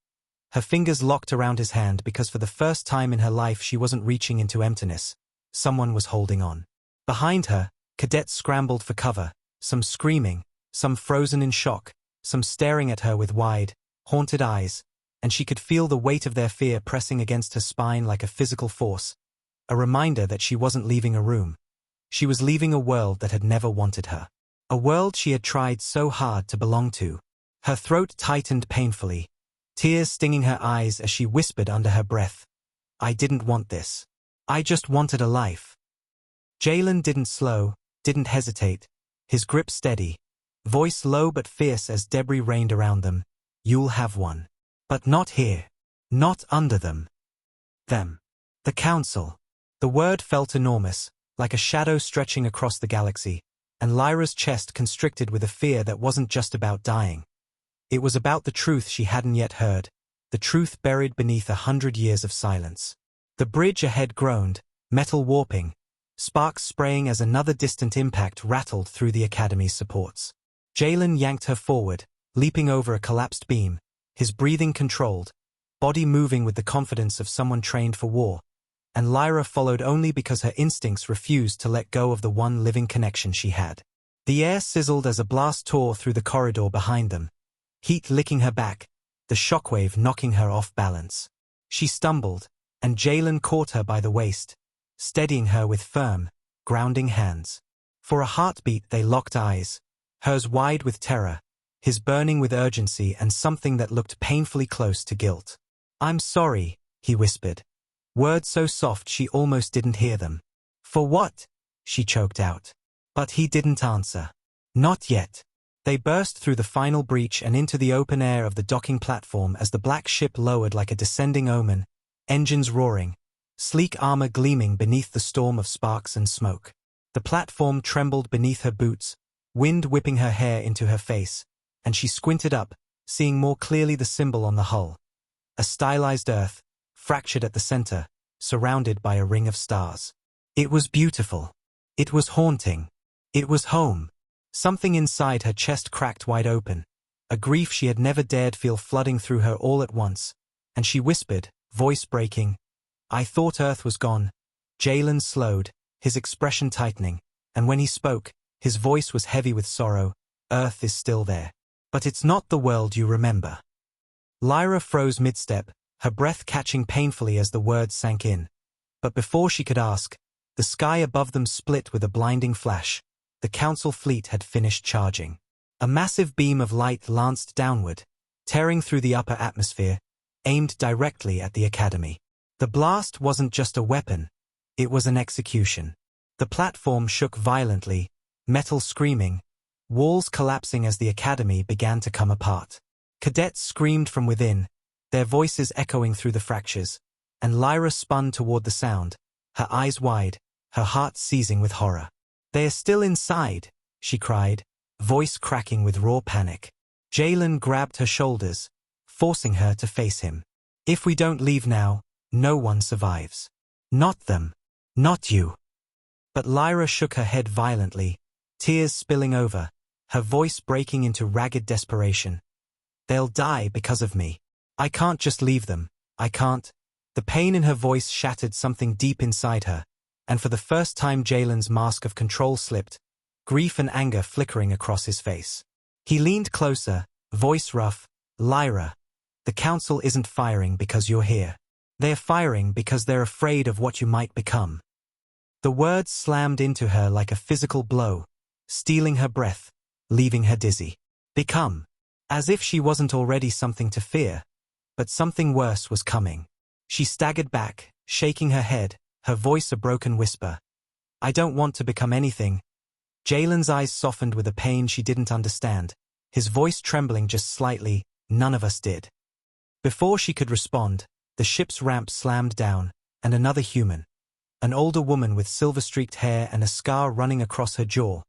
Her fingers locked around his hand because for the first time in her life she wasn't reaching into emptiness. Someone was holding on. Behind her, cadets scrambled for cover, some screaming, some frozen in shock, some staring at her with wide, haunted eyes, and she could feel the weight of their fear pressing against her spine like a physical force, a reminder that she wasn't leaving a room. She was leaving a world that had never wanted her. A world she had tried so hard to belong to. Her throat tightened painfully, tears stinging her eyes as she whispered under her breath. I didn't want this. I just wanted a life. Jalen didn't slow, didn't hesitate, his grip steady, voice low but fierce as debris rained around them. You'll have one. But not here. Not under them. Them. The Council. The word felt enormous, like a shadow stretching across the galaxy, and Lyra's chest constricted with a fear that wasn't just about dying. It was about the truth she hadn't yet heard, the truth buried beneath 100 years of silence. The bridge ahead groaned, metal warping, sparks spraying as another distant impact rattled through the Academy's supports. Jalen yanked her forward, leaping over a collapsed beam, his breathing controlled, body moving with the confidence of someone trained for war, and Lyra followed only because her instincts refused to let go of the one living connection she had. The air sizzled as a blast tore through the corridor behind them, heat licking her back, the shockwave knocking her off balance. She stumbled, and Jalen caught her by the waist, steadying her with firm, grounding hands. For a heartbeat they locked eyes, hers wide with terror, his burning with urgency and something that looked painfully close to guilt. I'm sorry, he whispered. Words so soft she almost didn't hear them. For what? She choked out. But he didn't answer. Not yet. They burst through the final breach and into the open air of the docking platform as the black ship lowered like a descending omen, engines roaring, sleek armor gleaming beneath the storm of sparks and smoke. The platform trembled beneath her boots, wind whipping her hair into her face, and she squinted up, seeing more clearly the symbol on the hull. a stylized Earth, fractured at the center, surrounded by a ring of stars. It was beautiful. It was haunting. It was home. Something inside her chest cracked wide open, a grief she had never dared feel flooding through her all at once, and she whispered, voice breaking, "I thought Earth was gone." Jalen slowed, his expression tightening, and when he spoke, his voice was heavy with sorrow. "Earth is still there. But it's not the world you remember." Lyra froze mid-step, her breath catching painfully as the words sank in. But before she could ask, the sky above them split with a blinding flash. The council fleet had finished charging. A massive beam of light lanced downward, tearing through the upper atmosphere, aimed directly at the Academy. The blast wasn't just a weapon, it was an execution. The platform shook violently, metal screaming, walls collapsing as the Academy began to come apart. Cadets screamed from within, their voices echoing through the fractures, and Lyra spun toward the sound, her eyes wide, her heart seizing with horror. "They are still inside," she cried, voice cracking with raw panic. Jalen grabbed her shoulders, forcing her to face him. "If we don't leave now, no one survives. Not them. Not you." But Lyra shook her head violently, tears spilling over, her voice breaking into ragged desperation. "They'll die because of me. I can't just leave them. I can't." The pain in her voice shattered something deep inside her, and for the first time Jalen's mask of control slipped, grief and anger flickering across his face. He leaned closer, voice rough, "Lyra, the council isn't firing because you're here. They're firing because they're afraid of what you might become." The words slammed into her like a physical blow, stealing her breath, leaving her dizzy. Become. As if she wasn't already something to fear, but something worse was coming. She staggered back, shaking her head, her voice a broken whisper. "I don't want to become anything." Jalen's eyes softened with a pain she didn't understand, his voice trembling just slightly. "None of us did." Before she could respond, the ship's ramp slammed down, and another human, an older woman with silver-streaked hair and a scar running across her jaw,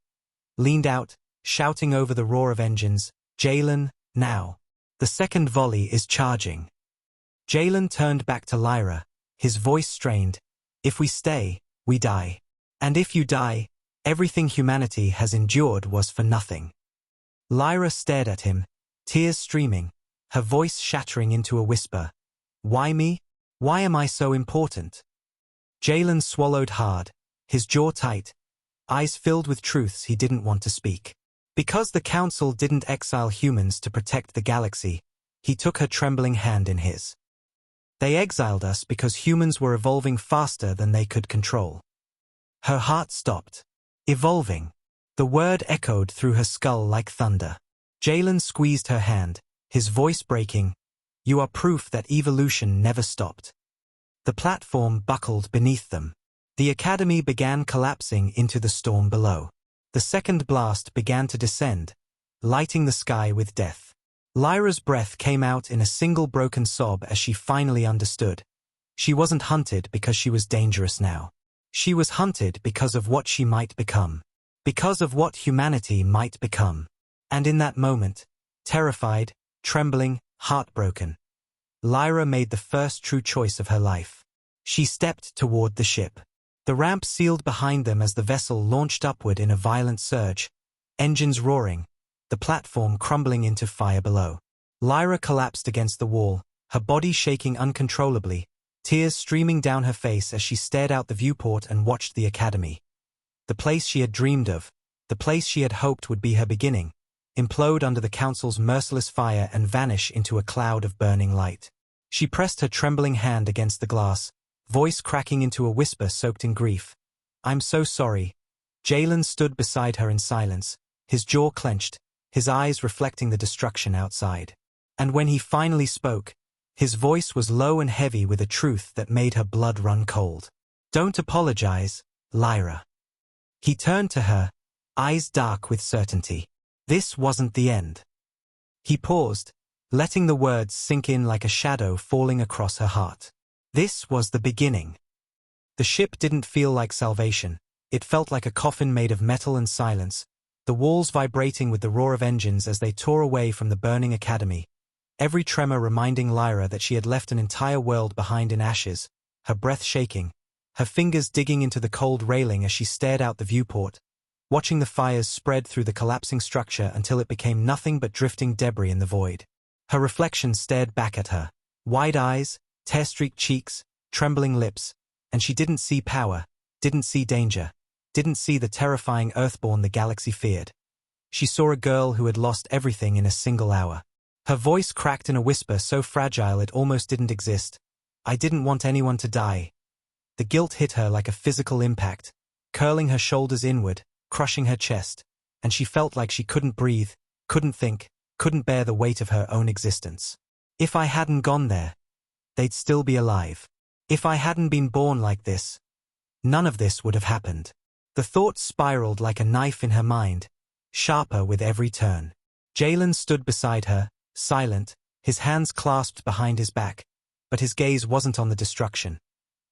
leaned out, shouting over the roar of engines, "Jalen, now. The second volley is charging." Jalen turned back to Lyra, his voice strained. "If we stay, we die. And if you die, everything humanity has endured was for nothing." Lyra stared at him, tears streaming, her voice shattering into a whisper. "Why me? Why am I so important?" Jalen swallowed hard, his jaw tight, eyes filled with truths he didn't want to speak. "Because the Council didn't exile humans to protect the galaxy," he took her trembling hand in his. "They exiled us because humans were evolving faster than they could control." Her heart stopped. Evolving. The word echoed through her skull like thunder. Jalen squeezed her hand, his voice breaking. "You are proof that evolution never stopped." The platform buckled beneath them. The Academy began collapsing into the storm below. The second blast began to descend, lighting the sky with death. Lyra's breath came out in a single broken sob as she finally understood. She wasn't hunted because she was dangerous now. She was hunted because of what she might become. Because of what humanity might become. And in that moment, terrified, trembling, heartbroken, Lyra made the first true choice of her life. She stepped toward the ship. The ramp sealed behind them as the vessel launched upward in a violent surge, engines roaring, the platform crumbling into fire below. Lyra collapsed against the wall, her body shaking uncontrollably, tears streaming down her face as she stared out the viewport and watched the Academy. The place she had dreamed of, the place she had hoped would be her beginning, implode under the Council's merciless fire and vanish into a cloud of burning light. She pressed her trembling hand against the glass, voice cracking into a whisper soaked in grief. "I'm so sorry." Jalen stood beside her in silence, his jaw clenched, his eyes reflecting the destruction outside. And when he finally spoke, his voice was low and heavy with a truth that made her blood run cold. "Don't apologize, Lyra." He turned to her, eyes dark with certainty. This wasn't the end. He paused, letting the words sink in like a shadow falling across her heart. This was the beginning. The ship didn't feel like salvation. It felt like a coffin made of metal and silence, the walls vibrating with the roar of engines as they tore away from the burning Academy. every tremor reminding Lyra that she had left an entire world behind in ashes, her breath shaking, her fingers digging into the cold railing as she stared out the viewport, watching the fires spread through the collapsing structure until it became nothing but drifting debris in the void. Her reflection stared back at her, wide eyes, tear-streaked cheeks, trembling lips, and she didn't see power, didn't see danger, didn't see the terrifying Earthborn the galaxy feared. She saw a girl who had lost everything in a single hour. Her voice cracked in a whisper so fragile it almost didn't exist. I didn't want anyone to die. The guilt hit her like a physical impact, curling her shoulders inward, crushing her chest, and she felt like she couldn't breathe, couldn't think, couldn't bear the weight of her own existence. If I hadn't gone there, they'd still be alive. If I hadn't been born like this, none of this would have happened. The thoughts spiraled like a knife in her mind, sharper with every turn. Jalen stood beside her, silent, his hands clasped behind his back, but his gaze wasn't on the destruction.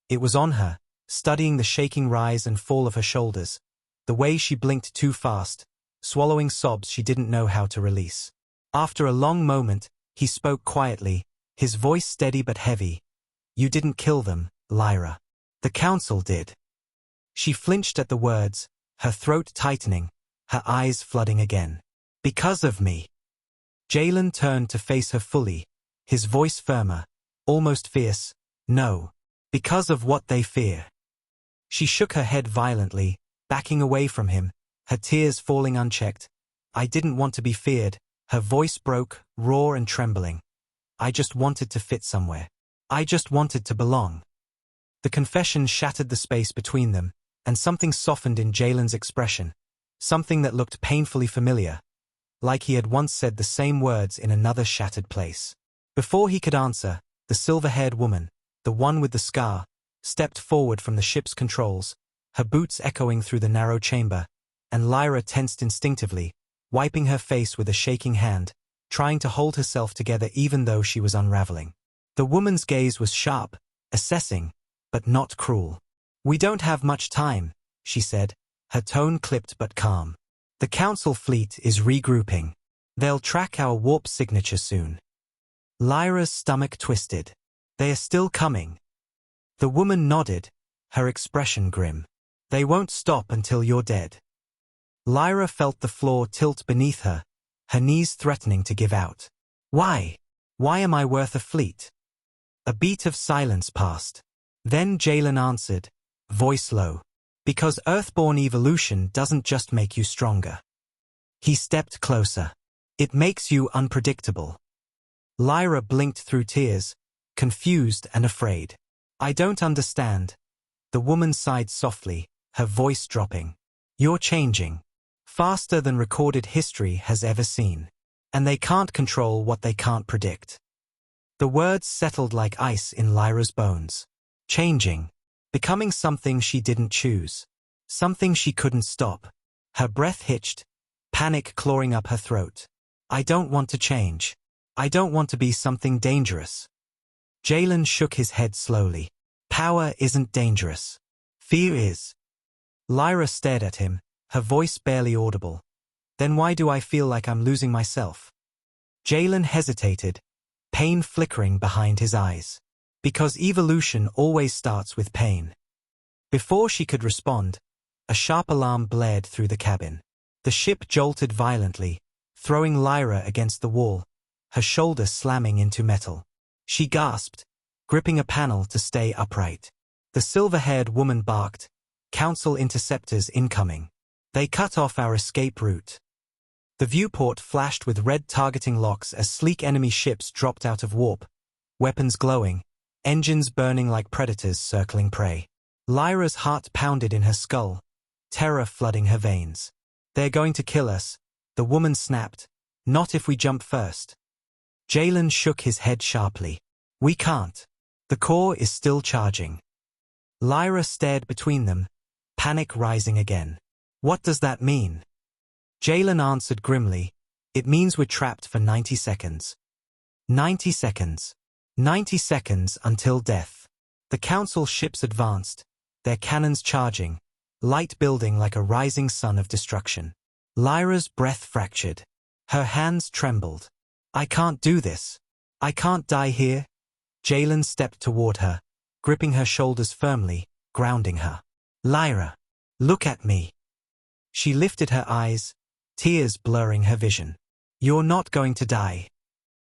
It was on her, studying the shaking rise and fall of her shoulders, the way she blinked too fast, swallowing sobs she didn't know how to release. After a long moment, he spoke quietly, his voice steady but heavy. You didn't kill them, Lyra. The council did. She flinched at the words, her throat tightening, her eyes flooding again. Because of me. Jalen turned to face her fully, his voice firmer, almost fierce. No. Because of what they fear. She shook her head violently, backing away from him, her tears falling unchecked. I didn't want to be feared, her voice broke, raw and trembling. I just wanted to fit somewhere. I just wanted to belong. The confession shattered the space between them, and something softened in Jalen's expression, something that looked painfully familiar, like he had once said the same words in another shattered place. Before he could answer, the silver-haired woman, the one with the scar, stepped forward from the ship's controls, her boots echoing through the narrow chamber, and Lyra tensed instinctively, wiping her face with a shaking hand, trying to hold herself together even though she was unraveling. The woman's gaze was sharp, assessing, but not cruel. We don't have much time, she said, her tone clipped but calm. The council fleet is regrouping. They'll track our warp signature soon. Lyra's stomach twisted. They are still coming. The woman nodded, her expression grim. They won't stop until you're dead. Lyra felt the floor tilt beneath her, her knees threatening to give out. Why? Why am I worth a fleet? A beat of silence passed. Then Jalen answered, voice low. Because Earthborn evolution doesn't just make you stronger. He stepped closer. It makes you unpredictable. Lyra blinked through tears, confused and afraid. I don't understand. The woman sighed softly, her voice dropping. You're changing. Faster than recorded history has ever seen. And they can't control what they can't predict. The words settled like ice in Lyra's bones. Changing. Becoming something she didn't choose. Something she couldn't stop. Her breath hitched, panic clawing up her throat. I don't want to change. I don't want to be something dangerous. Jalen shook his head slowly. Power isn't dangerous. Fear is. Lyra stared at him, her voice barely audible. Then why do I feel like I'm losing myself? Jalen hesitated, pain flickering behind his eyes. Because evolution always starts with pain. Before she could respond, a sharp alarm blared through the cabin. The ship jolted violently, throwing Lyra against the wall, her shoulder slamming into metal. She gasped, gripping a panel to stay upright. The silver-haired woman barked, Council interceptors incoming. They cut off our escape route. The viewport flashed with red targeting locks as sleek enemy ships dropped out of warp, weapons glowing, engines burning like predators circling prey. Lyra's heart pounded in her skull, terror flooding her veins. They're going to kill us, the woman snapped. Not if we jump first. Jalen shook his head sharply. We can't. The core is still charging. Lyra stared between them, panic rising again. What does that mean? Jalen answered grimly. It means we're trapped for 90 seconds. 90 seconds. 90 seconds until death. The council ships advanced, their cannons charging, light building like a rising sun of destruction. Lyra's breath fractured. Her hands trembled. I can't do this. I can't die here. Jalen stepped toward her, gripping her shoulders firmly, grounding her. Lyra, look at me. She lifted her eyes, tears blurring her vision. You're not going to die.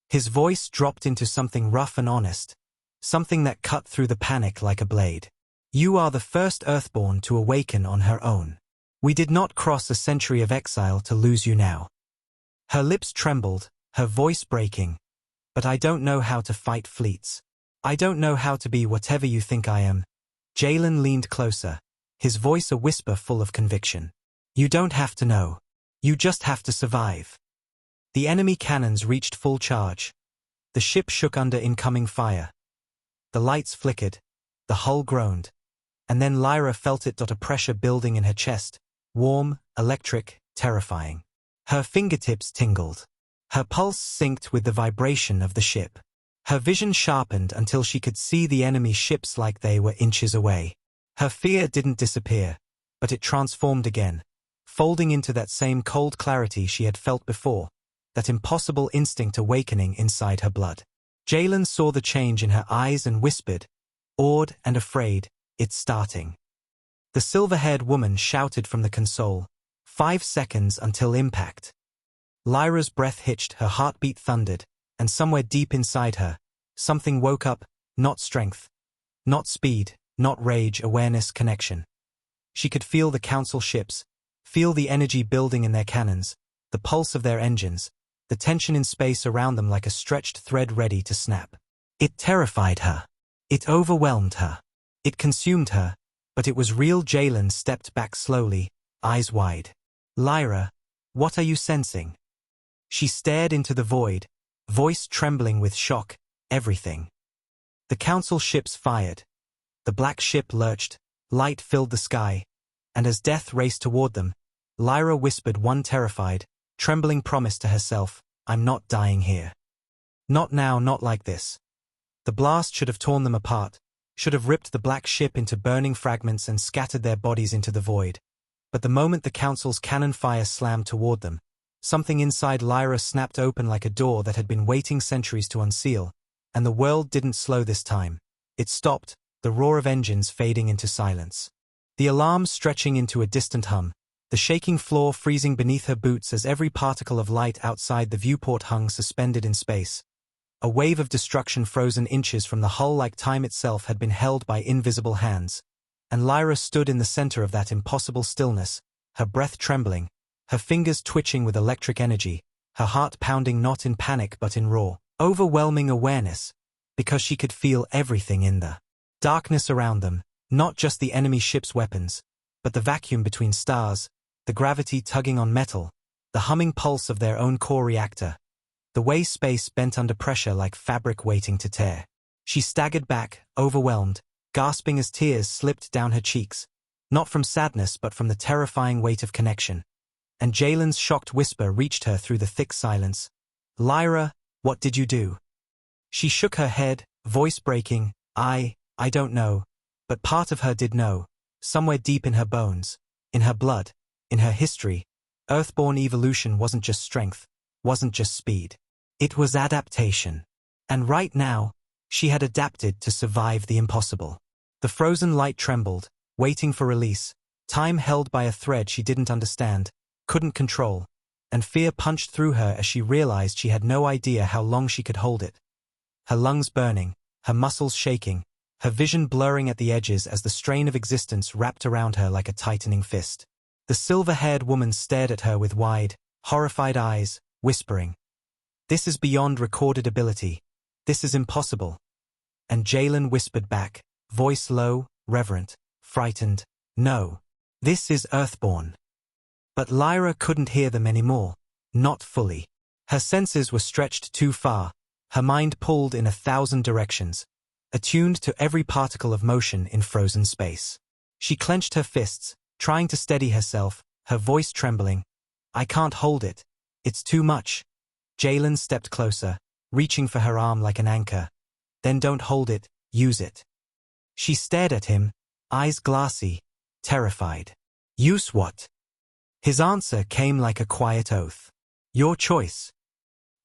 His voice dropped into something rough and honest, something that cut through the panic like a blade. You are the first Earthborn to awaken on her own. We did not cross a century of exile to lose you now. Her lips trembled, her voice breaking. But I don't know how to fight fleets. I don't know how to be whatever you think I am. Jalen leaned closer, his voice a whisper full of conviction. You don't have to know. You just have to survive. The enemy cannons reached full charge. The ship shook under incoming fire. The lights flickered, the hull groaned. And then Lyra felt it, a pressure building in her chest, warm, electric, terrifying. Her fingertips tingled. Her pulse synced with the vibration of the ship. Her vision sharpened until she could see the enemy ships like they were inches away. Her fear didn't disappear, but it transformed again, folding into that same cold clarity she had felt before, that impossible instinct awakening inside her blood. Jalen saw the change in her eyes and whispered, awed and afraid, it's starting. The silver-haired woman shouted from the console, 5 seconds until impact. Lyra's breath hitched, her heartbeat thundered, and somewhere deep inside her, something woke up, not strength, not speed, not rage, awareness, connection. She could feel the council ships, feel the energy building in their cannons, the pulse of their engines, the tension in space around them like a stretched thread ready to snap. It terrified her. It overwhelmed her. It consumed her, but it was real. Jalen stepped back slowly, eyes wide. Lyra, what are you sensing? She stared into the void, voice trembling with shock. Everything. The council ships fired. The black ship lurched, light filled the sky, and as death raced toward them, Lyra whispered one terrified, trembling promise to herself, I'm not dying here. Not now, not like this. The blast should have torn them apart, should have ripped the black ship into burning fragments and scattered their bodies into the void. But the moment the council's cannon fire slammed toward them, something inside Lyra snapped open like a door that had been waiting centuries to unseal, and the world didn't slow this time. It stopped, the roar of engines fading into silence. The alarm stretching into a distant hum, the shaking floor freezing beneath her boots as every particle of light outside the viewport hung suspended in space. A wave of destruction frozen inches from the hull like time itself had been held by invisible hands, and Lyra stood in the center of that impossible stillness, her breath trembling, her fingers twitching with electric energy, her heart pounding not in panic but in raw, overwhelming awareness, because she could feel everything in the darkness around them, not just the enemy ship's weapons, but the vacuum between stars, the gravity tugging on metal, the humming pulse of their own core reactor, the way space bent under pressure like fabric waiting to tear. She staggered back, overwhelmed, gasping as tears slipped down her cheeks, not from sadness but from the terrifying weight of connection. And Jalen's shocked whisper reached her through the thick silence. Lyra, what did you do? She shook her head, voice breaking. I don't know. But part of her did know, somewhere deep in her bones, in her blood, in her history. Earthborn evolution wasn't just strength, wasn't just speed. It was adaptation. And right now, she had adapted to survive the impossible. The frozen light trembled, waiting for release, time held by a thread she didn't understand, couldn't control, and fear punched through her as she realized she had no idea how long she could hold it. Her lungs burning, her muscles shaking, her vision blurring at the edges as the strain of existence wrapped around her like a tightening fist. The silver-haired woman stared at her with wide, horrified eyes, whispering, "This is beyond recorded ability. This is impossible." And Jalen whispered back, voice low, reverent, frightened, "No. This is Earthborn." But Lyra couldn't hear them anymore, not fully. Her senses were stretched too far, her mind pulled in 1,000 directions, attuned to every particle of motion in frozen space. She clenched her fists, trying to steady herself, her voice trembling. "I can't hold it. It's too much." Jalen stepped closer, reaching for her arm like an anchor. "Then don't hold it, use it." She stared at him, eyes glassy, terrified. "Use what?" His answer came like a quiet oath. "Your choice."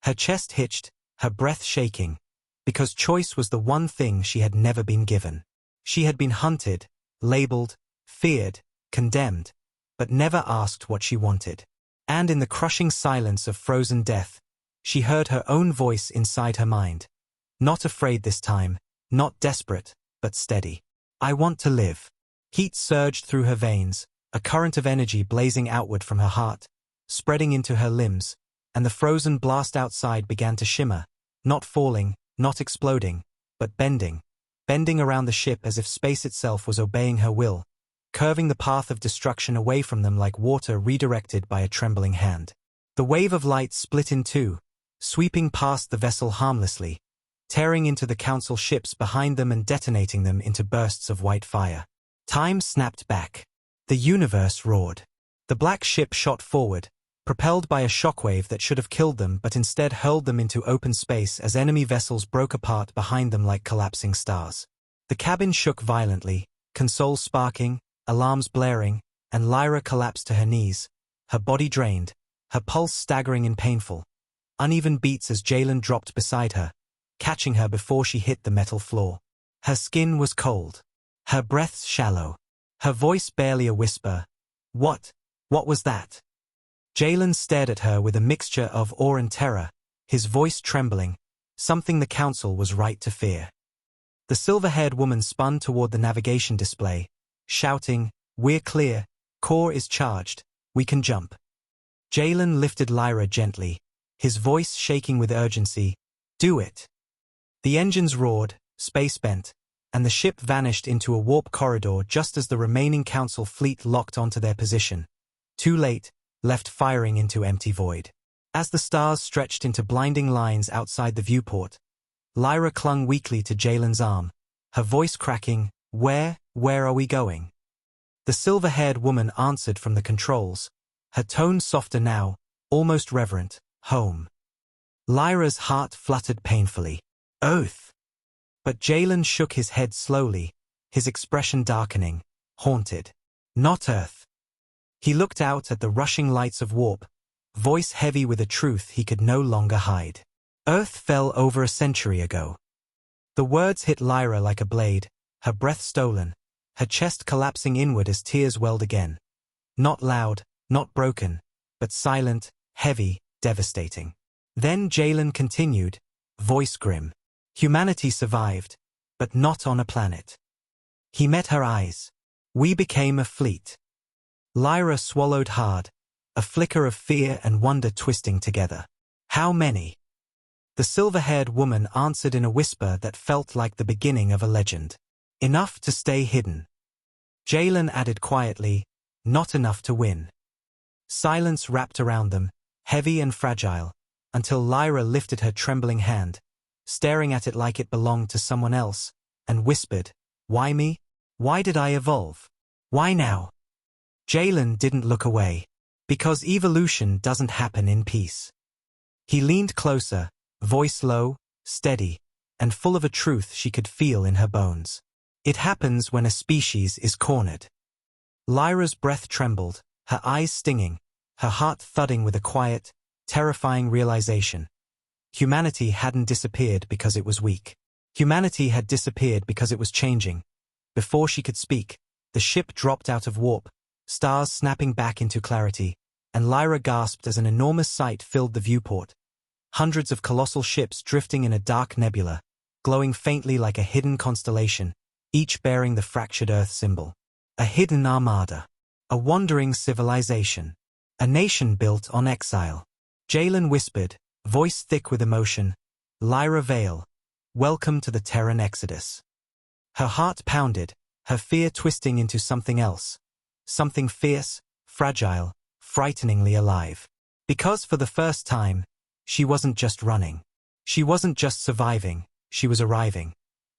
Her chest hitched, her breath shaking, because choice was the one thing she had never been given. She had been hunted, labeled, feared, condemned, but never asked what she wanted. And in the crushing silence of frozen death, she heard her own voice inside her mind. Not afraid this time, not desperate, but steady. I want to live. Heat surged through her veins, a current of energy blazing outward from her heart, spreading into her limbs, and the frozen blast outside began to shimmer, not falling, not exploding, but bending around the ship as if space itself was obeying her will, curving the path of destruction away from them like water redirected by a trembling hand. The wave of light split in two, sweeping past the vessel harmlessly, tearing into the council ships behind them and detonating them into bursts of white fire. Time snapped back. The universe roared. The black ship shot forward, propelled by a shockwave that should have killed them but instead hurled them into open space as enemy vessels broke apart behind them like collapsing stars. The cabin shook violently, consoles sparking, alarms blaring, and Lyra collapsed to her knees, her body drained, her pulse staggering and painful. Uneven beats as Jalen dropped beside her, catching her before she hit the metal floor. Her skin was cold. Her breath shallow. Her voice barely a whisper. What was that? Jalen stared at her with a mixture of awe and terror, his voice trembling, something the council was right to fear. The silver-haired woman spun toward the navigation display, shouting, "We're clear, core is charged, we can jump." Jalen lifted Lyra gently, his voice shaking with urgency. "Do it." The engines roared, space bent, and the ship vanished into a warp corridor just as the remaining council fleet locked onto their position. Too late, left firing into empty void. As the stars stretched into blinding lines outside the viewport, Lyra clung weakly to Jalen's arm, her voice cracking, where are we going?" The silver-haired woman answered from the controls, her tone softer now, almost reverent, "Home." Lyra's heart fluttered painfully. "Oath." But Jalen shook his head slowly, his expression darkening, haunted. "Not Earth." He looked out at the rushing lights of warp, voice heavy with a truth he could no longer hide. "Earth fell over a century ago." The words hit Lyra like a blade, her breath stolen, her chest collapsing inward as tears welled again. Not loud, not broken, but silent, heavy, devastating. Then Jalen continued, voice grim. "Humanity survived, but not on a planet." He met her eyes. "We became a fleet." Lyra swallowed hard, a flicker of fear and wonder twisting together. "How many?" The silver-haired woman answered in a whisper that felt like the beginning of a legend. "Enough to stay hidden." Jalen added quietly, "Not enough to win." Silence wrapped around them, heavy and fragile, until Lyra lifted her trembling hand, staring at it like it belonged to someone else, and whispered, "Why me? Why did I evolve? Why now?" Jalen didn't look away. Because evolution doesn't happen in peace. He leaned closer, voice low, steady, and full of a truth she could feel in her bones. It happens when a species is cornered. Lyra's breath trembled, her eyes stinging, her heart thudding with a quiet, terrifying realization. Humanity hadn't disappeared because it was weak. Humanity had disappeared because it was changing. Before she could speak, the ship dropped out of warp, stars snapping back into clarity, and Lyra gasped as an enormous sight filled the viewport. Hundreds of colossal ships drifting in a dark nebula, glowing faintly like a hidden constellation, each bearing the fractured Earth symbol. A hidden armada. A wandering civilization. A nation built on exile. Jalen whispered, voice thick with emotion, "Lyra Vale, welcome to the Terran Exodus." Her heart pounded, her fear twisting into something else. Something fierce, fragile, frighteningly alive. Because for the first time, she wasn't just running. She wasn't just surviving, she was arriving.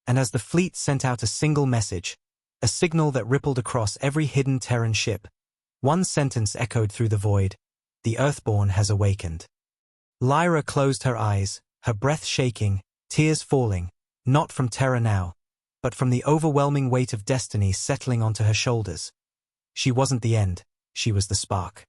And as the fleet sent out a single message, a signal that rippled across every hidden Terran ship, one sentence echoed through the void, "The Earthborn has awakened." Lyra closed her eyes, her breath shaking, tears falling, not from terror now, but from the overwhelming weight of destiny settling onto her shoulders. She wasn't the end, she was the spark.